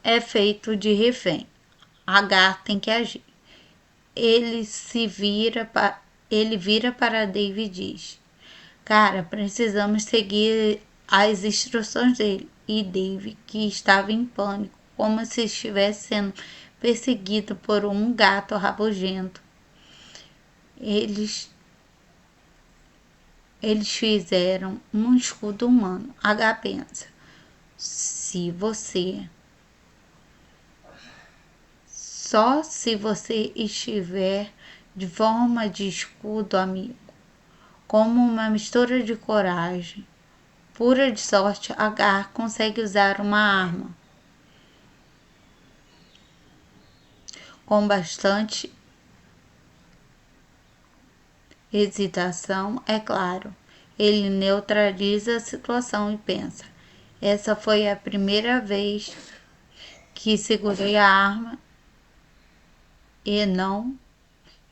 é feito de refém. H tem que agir. Ele vira para Dave e diz: cara, precisamos seguir as instruções dele. E Dave, que estava em pânico, como se estivesse sendo perseguido por um gato rabugento. Eles fizeram um escudo humano. H pensa: só se você estiver de forma de escudo, amigo, como uma mistura de coragem, pura de sorte, H consegue usar uma arma com bastante hesitação, é claro. Ele neutraliza a situação e pensa: essa foi a primeira vez que segurei a arma e não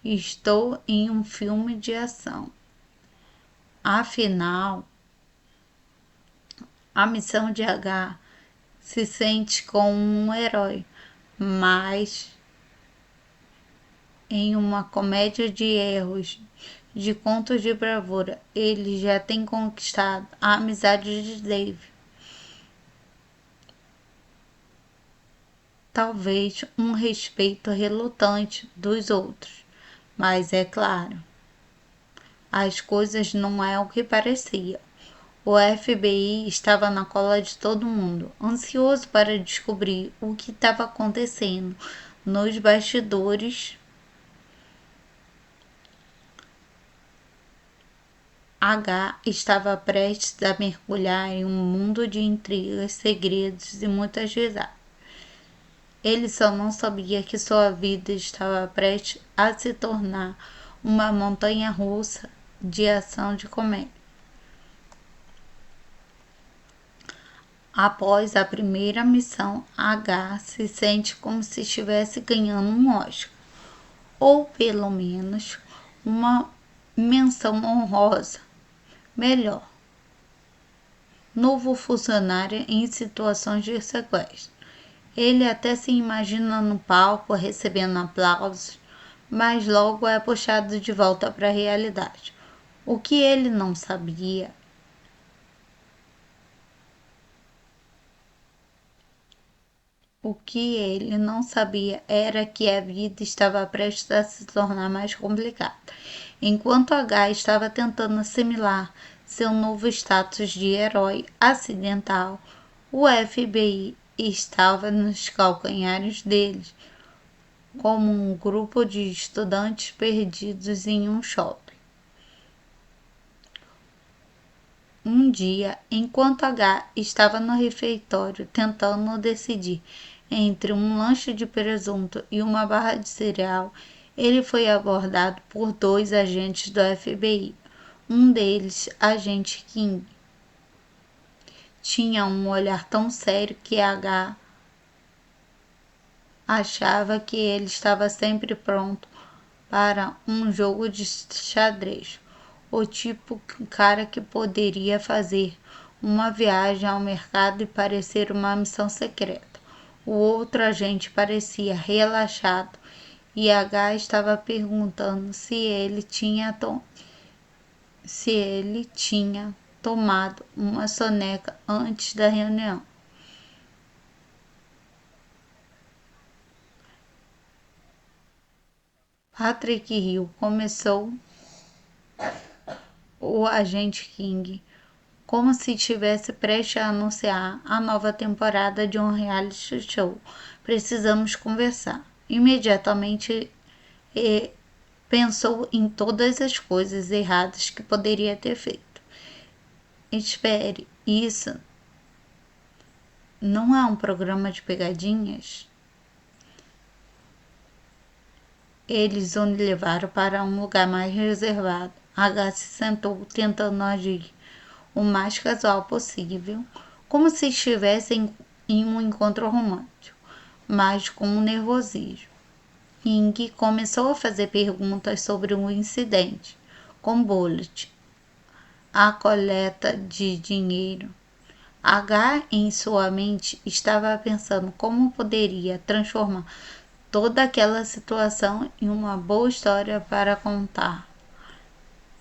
estou em um filme de ação. Afinal, a missão de H se sente como um herói, mas em uma comédia de erros, de contos de bravura, ele já tem conquistado a amizade de Dave. Talvez um respeito relutante dos outros, mas é claro, as coisas não é o que parecia. O FBI estava na cola de todo mundo, ansioso para descobrir o que estava acontecendo nos bastidores. H estava prestes a mergulhar em um mundo de intrigas, segredos e muitas risadas. Ele só não sabia que sua vida estava prestes a se tornar uma montanha-russa de ação de comédia. Após a primeira missão, H se sente como se estivesse ganhando um Oscar, ou pelo menos uma menção honrosa. Melhor, novo funcionário em situações de sequestro. Ele até se imagina no palco recebendo aplausos, mas logo é puxado de volta para a realidade. O que ele não sabia era que a vida estava prestes a se tornar mais complicada. Enquanto H estava tentando assimilar seu novo status de herói acidental, o FBI estava nos calcanhares deles, como um grupo de estudantes perdidos em um shopping. Um dia, enquanto H estava no refeitório tentando decidir entre um lanche de presunto e uma barra de cereal, ele foi abordado por dois agentes do FBI. Um deles, agente King, tinha um olhar tão sério que H achava que ele estava sempre pronto para um jogo de xadrez. O tipo de cara que poderia fazer uma viagem ao mercado e parecer uma missão secreta. O outro agente parecia relaxado e H estava perguntando se ele tinha tomado uma soneca antes da reunião. Patrick Hill começou o agente King como se estivesse prestes a anunciar a nova temporada de um reality show. Precisamos conversar. Imediatamente pensou em todas as coisas erradas que poderia ter feito. Espere, isso não é um programa de pegadinhas? Eles o levaram para um lugar mais reservado. H se sentou, tentando agir o mais casual possível, como se estivesse em um encontro romântico, mas com um nervosismo. King começou a fazer perguntas sobre o incidente com Bullet, a coleta de dinheiro. H, em sua mente, estava pensando como poderia transformar toda aquela situação em uma boa história para contar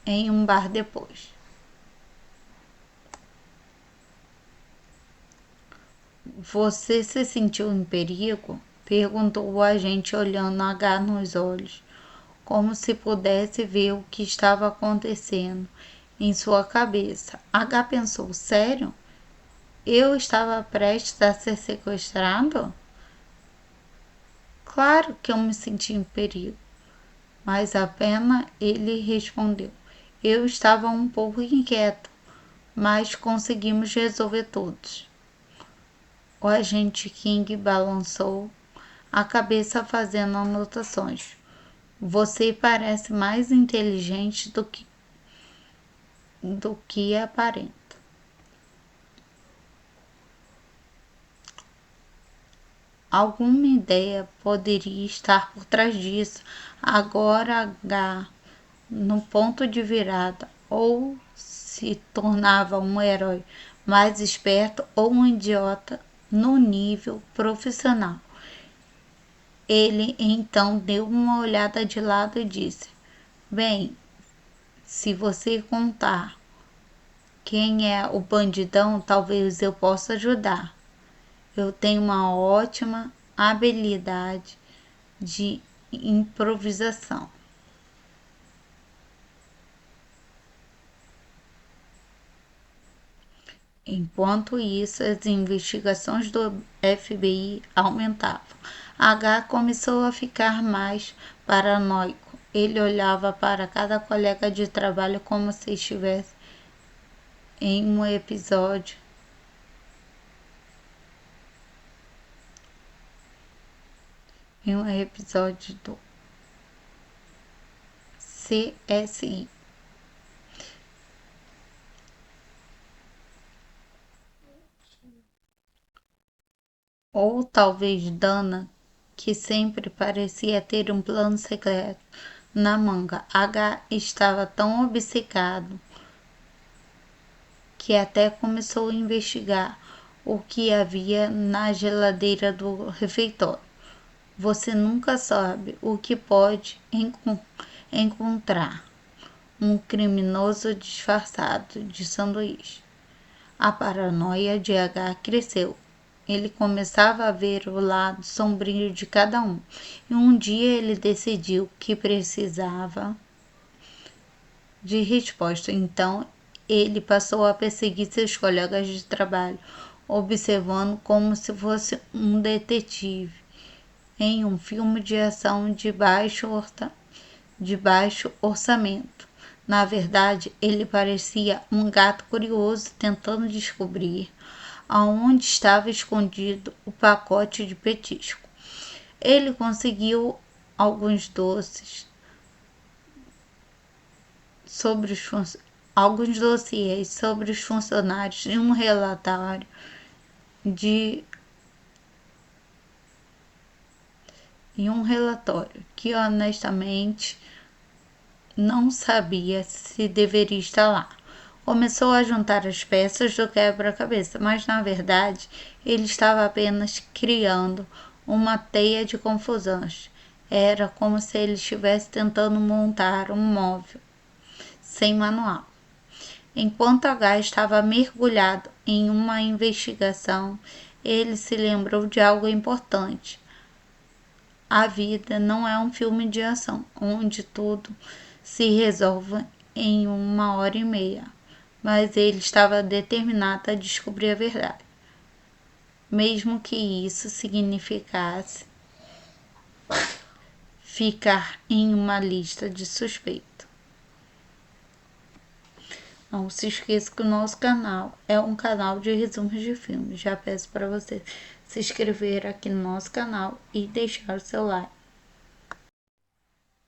em um bar depois. Você se sentiu em perigo? perguntou o agente olhando H nos olhos, como se pudesse ver o que estava acontecendo em sua cabeça. H pensou, sério? Eu estava prestes a ser sequestrado? Claro que eu me senti em perigo, mas apenas ele respondeu. Eu estava um pouco inquieto, mas conseguimos resolver todos. O agente King balançou a cabeça fazendo anotações. Você parece mais inteligente do que aparenta. Alguma ideia poderia estar por trás disso. Agora H no ponto de virada, ou se tornava um herói mais esperto ou um idiota no nível profissional. Ele então deu uma olhada de lado e disse: Bem, se você contar quem é o bandidão, talvez eu possa ajudar. Eu tenho uma ótima habilidade de improvisação. Enquanto isso, as investigações do FBI aumentavam. H começou a ficar mais paranoico. Ele olhava para cada colega de trabalho como se estivesse em um episódio do CSI. Ou talvez Dana, que sempre parecia ter um plano secreto na manga. H estava tão obcecado que até começou a investigar o que havia na geladeira do refeitório. Você nunca sabe o que pode encontrar. Um criminoso disfarçado de sanduíche. A paranoia de H cresceu. Ele começava a ver o lado sombrio de cada um. E um dia ele decidiu que precisava de resposta. Então ele passou a perseguir seus colegas de trabalho, observando como se fosse um detetive em um filme de ação de baixo orçamento. Na verdade, ele parecia um gato curioso tentando descobrir aonde estava escondido o pacote de petisco. Ele conseguiu alguns dossiês sobre os funcionários e um relatório que honestamente não sabia se deveria estar lá. Começou a juntar as peças do quebra-cabeça, mas na verdade ele estava apenas criando uma teia de confusões. Era como se ele estivesse tentando montar um móvel sem manual. Enquanto H estava mergulhado em uma investigação, ele se lembrou de algo importante. A vida não é um filme de ação, onde tudo se resolve em 1 hora e meia, mas ele estava determinado a descobrir a verdade, mesmo que isso significasse ficar em uma lista de suspeitos. Não se esqueça que o nosso canal é um canal de resumos de filmes. Já peço para você se inscrever aqui no nosso canal e deixar o seu like.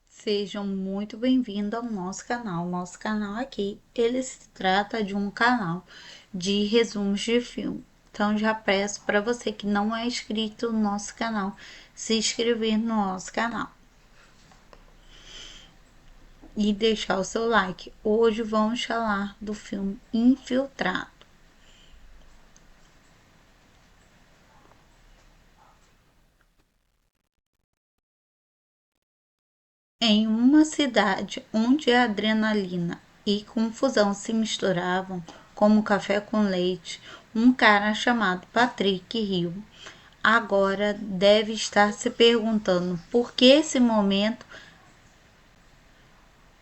Sejam muito bem-vindos ao nosso canal. Nosso canal aqui, ele se trata de um canal de resumos de filme. Então já peço para você que não é inscrito no nosso canal, se inscrever no nosso canal e deixar o seu like. Hoje vamos falar do filme Infiltrado. Em uma cidade onde a adrenalina e confusão se misturavam como café com leite, um cara chamado Patrick Hill agora deve estar se perguntando por que esse momento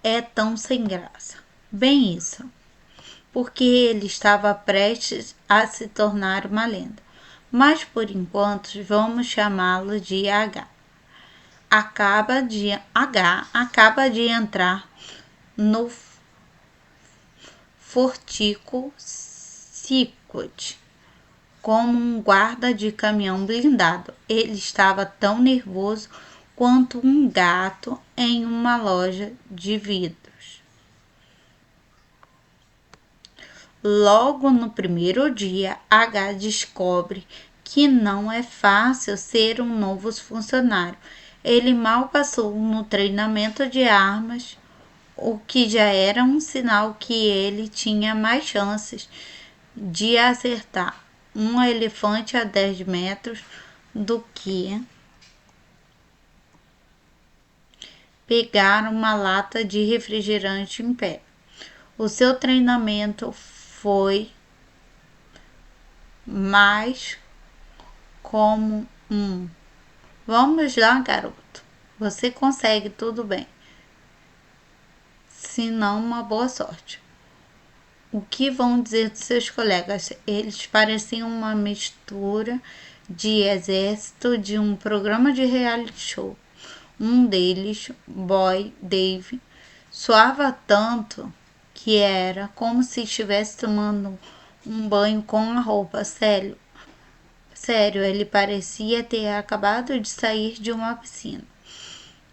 é tão sem graça. Bem isso, porque ele estava prestes a se tornar uma lenda. Mas por enquanto vamos chamá-lo de H. H acaba de entrar no Fortico Circuit como um guarda de caminhão blindado. Ele estava tão nervoso quanto um gato em uma loja de vidros. Logo no primeiro dia, H descobre que não é fácil ser um novo funcionário. Ele mal passou no treinamento de armas, o que já era um sinal que ele tinha mais chances de acertar um elefante a 10 metros do que pegar uma lata de refrigerante em pé. O seu treinamento foi mais como um "vamos lá, garoto, você consegue, tudo bem", se não uma boa sorte. O que vão dizer dos seus colegas? Eles pareciam uma mistura de exército de um programa de reality show. Um deles, Boy Dave, suava tanto que era como se estivesse tomando um banho com a roupa. Sério, ele parecia ter acabado de sair de uma piscina.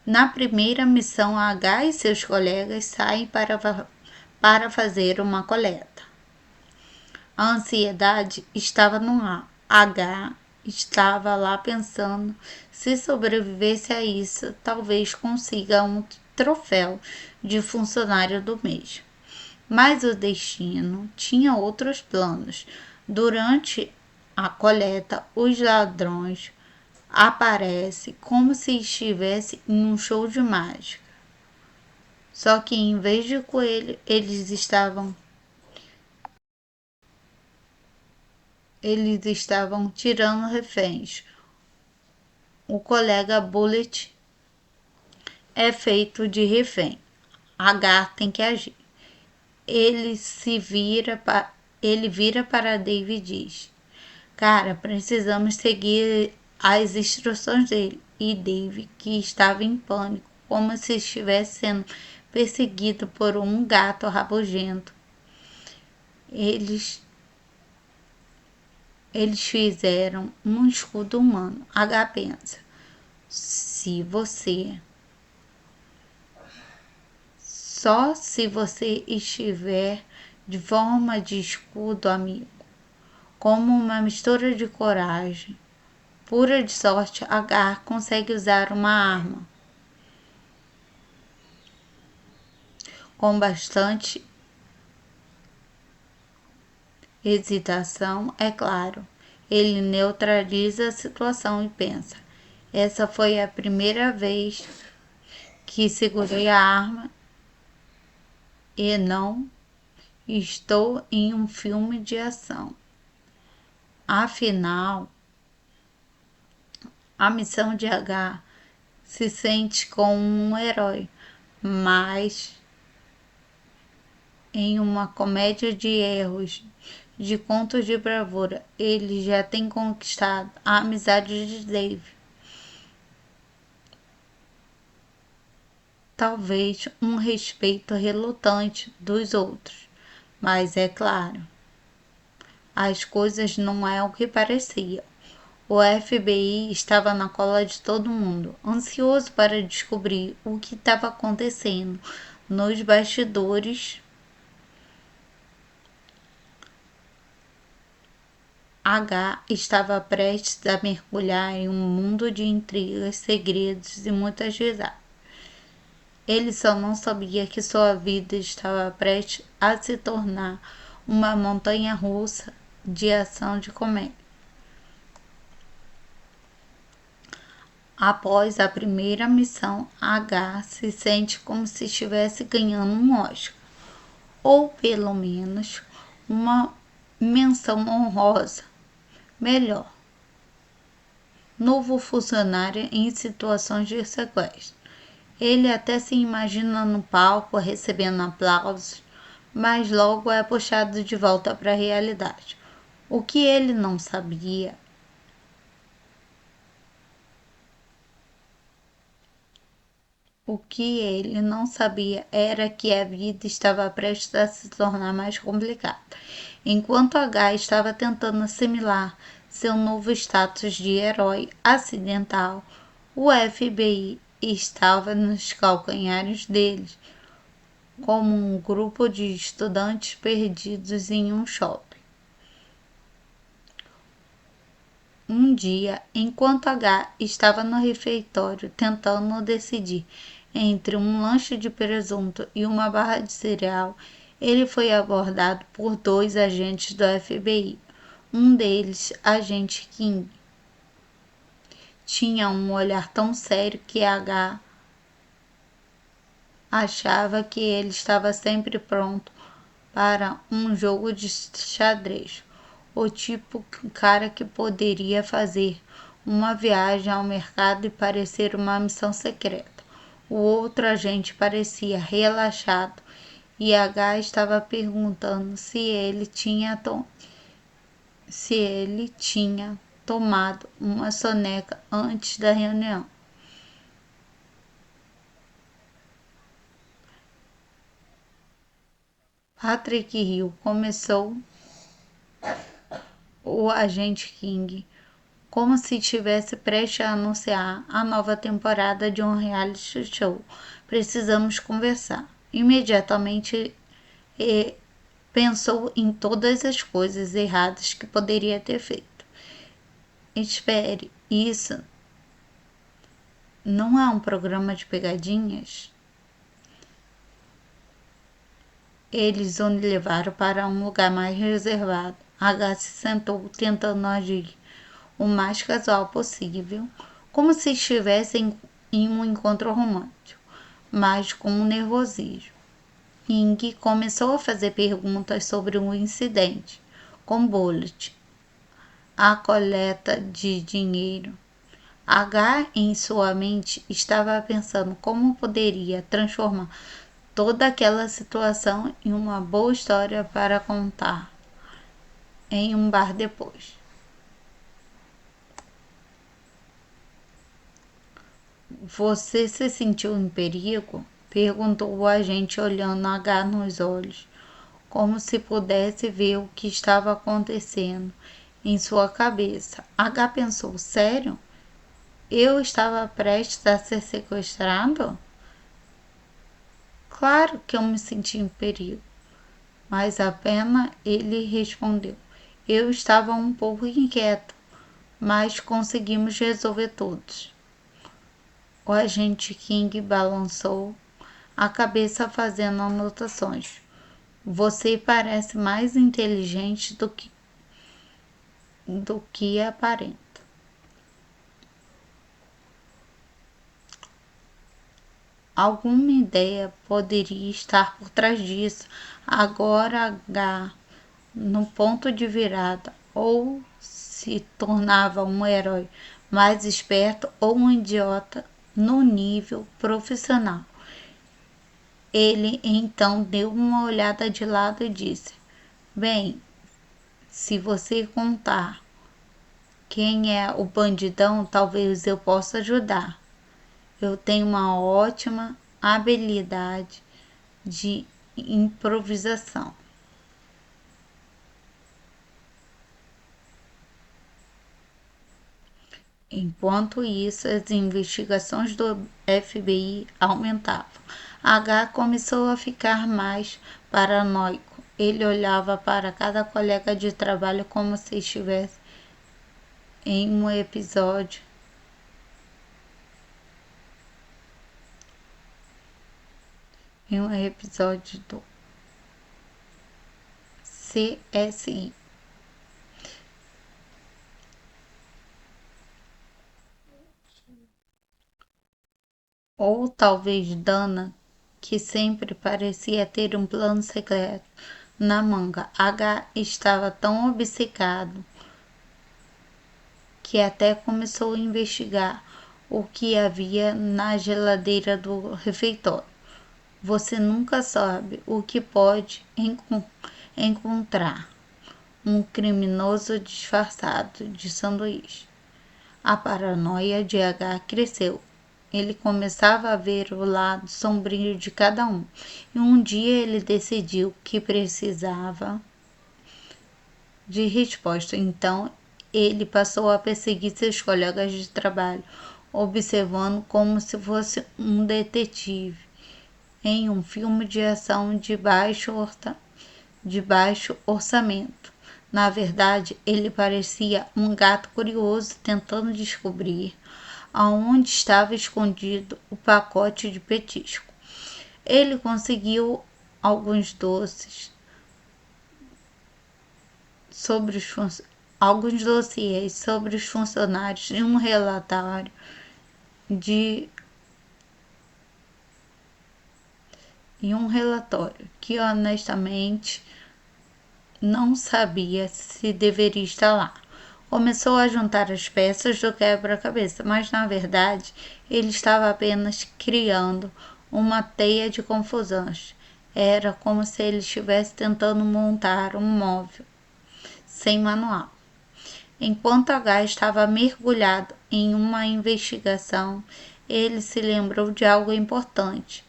Na primeira missão, H e seus colegas saem para fazer uma coleta. A ansiedade estava no ar. H estava lá pensando: se sobrevivesse a isso, talvez consiga um troféu de funcionário do mês. Mas o destino tinha outros planos. Durante a coleta, os ladrões aparecem como se estivesse em um show de mágica. Só que em vez de coelho, eles estavam tirando reféns. O colega Bullet é feito de refém. H tem que agir. Ele vira para Dave e diz: "Cara, precisamos seguir as instruções dele." E Dave, que estava em pânico, como se estivesse sendo perseguido por um gato rabugento. Eles fizeram um escudo humano. H pensa: só se você estiver de forma de escudo, amigo, como uma mistura de coragem pura de sorte, H consegue usar uma arma com bastante hesitação, é claro. Ele neutraliza a situação e pensa: essa foi a primeira vez que segurei a arma e não estou em um filme de ação. Afinal, a missão de H se sente como um herói, mas em uma comédia de erros, de contos de bravura, ele já tem conquistado a amizade de Dave. Talvez um respeito relutante dos outros, mas é claro, as coisas não é o que parecia. O FBI estava na cola de todo mundo, ansioso para descobrir o que estava acontecendo nos bastidores. H estava prestes a mergulhar em um mundo de intrigas, segredos e muitas risadas. Ele só não sabia que sua vida estava prestes a se tornar uma montanha-russa de ação de comédia. Após a primeira missão, H se sente como se estivesse ganhando um Oscar, ou pelo menos uma menção honrosa. Melhor, novo funcionário em situações de sequestro. Ele até se imagina no palco recebendo aplausos, mas logo é puxado de volta para a realidade. O que ele não sabia O que ele não sabia era que a vida estava prestes a se tornar mais complicada. Enquanto H estava tentando assimilar seu novo status de herói acidental, o FBI estava nos calcanhares deles, como um grupo de estudantes perdidos em um shopping. Um dia, enquanto H estava no refeitório tentando decidir entre um lanche de presunto e uma barra de cereal, ele foi abordado por dois agentes do FBI. Um deles, agente King, tinha um olhar tão sério que H achava que ele estava sempre pronto para um jogo de xadrez. O tipo de cara que poderia fazer uma viagem ao mercado e parecer uma missão secreta. O outro agente parecia relaxado e H estava perguntando se ele tinha tomado uma soneca antes da reunião. Patrick Hill começou o agente King como se estivesse prestes a anunciar a nova temporada de um reality show. Precisamos conversar. Imediatamente pensou em todas as coisas erradas que poderia ter feito. Espere, isso não é um programa de pegadinhas? Eles o levaram para um lugar mais reservado. H se sentou, tentando agir o mais casual possível, como se estivesse em um encontro romântico, mas com um nervosismo. King começou a fazer perguntas sobre o incidente, com Bullet, a coleta de dinheiro. H, em sua mente, estava pensando como poderia transformar toda aquela situação em uma boa história para contar em um bar depois. Você se sentiu em perigo? Perguntou o agente olhando H nos olhos, como se pudesse ver o que estava acontecendo em sua cabeça. H pensou, sério? Eu estava prestes a ser sequestrado? Claro que eu me senti em perigo, mas apenas ele respondeu. Eu estava um pouco inquieto, mas conseguimos resolver todos. O agente King balançou a cabeça fazendo anotações. Você parece mais inteligente do que aparenta. Alguma ideia poderia estar por trás disso. Agora H, no ponto de virada, ou se tornava um herói mais esperto ou um idiota no nível profissional. Ele então deu uma olhada de lado e disse: Bem, se você contar quem é o bandidão, talvez eu possa ajudar. Eu tenho uma ótima habilidade de improvisação. Enquanto isso, as investigações do FBI aumentavam. H começou a ficar mais paranoico. Ele olhava para cada colega de trabalho como se estivesse em um episódio do CSI. Ou talvez Dana, que sempre parecia ter um plano secreto na manga. H estava tão obcecado que até começou a investigar o que havia na geladeira do refeitório. Você nunca sabe o que pode encontrar. Um criminoso disfarçado de sanduíche. A paranoia de H cresceu. Ele começava a ver o lado sombrio de cada um. E um dia ele decidiu que precisava de resposta. Então ele passou a perseguir seus colegas de trabalho, observando como se fosse um detetive em um filme de ação de baixo orçamento. Na verdade, ele parecia um gato curioso tentando descobrir aonde estava escondido o pacote de petisco. Ele conseguiu alguns dossiês sobre os funcionários e um relatório que honestamente não sabia se deveria estar lá. Começou a juntar as peças do quebra-cabeça, mas na verdade ele estava apenas criando uma teia de confusões. Era como se ele estivesse tentando montar um móvel sem manual. Enquanto H estava mergulhado em uma investigação, ele se lembrou de algo importante.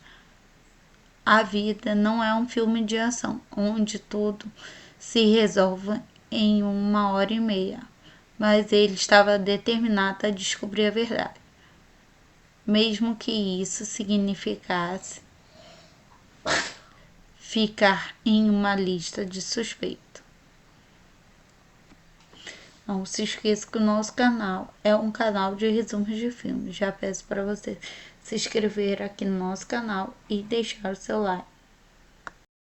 A vida não é um filme de ação, onde tudo se resolve em 1h30, mas ele estava determinado a descobrir a verdade, mesmo que isso significasse ficar em uma lista de suspeitos. Não se esqueça que o nosso canal é um canal de resumos de filmes. Já peço para você se inscrever aqui no nosso canal e deixar o seu like.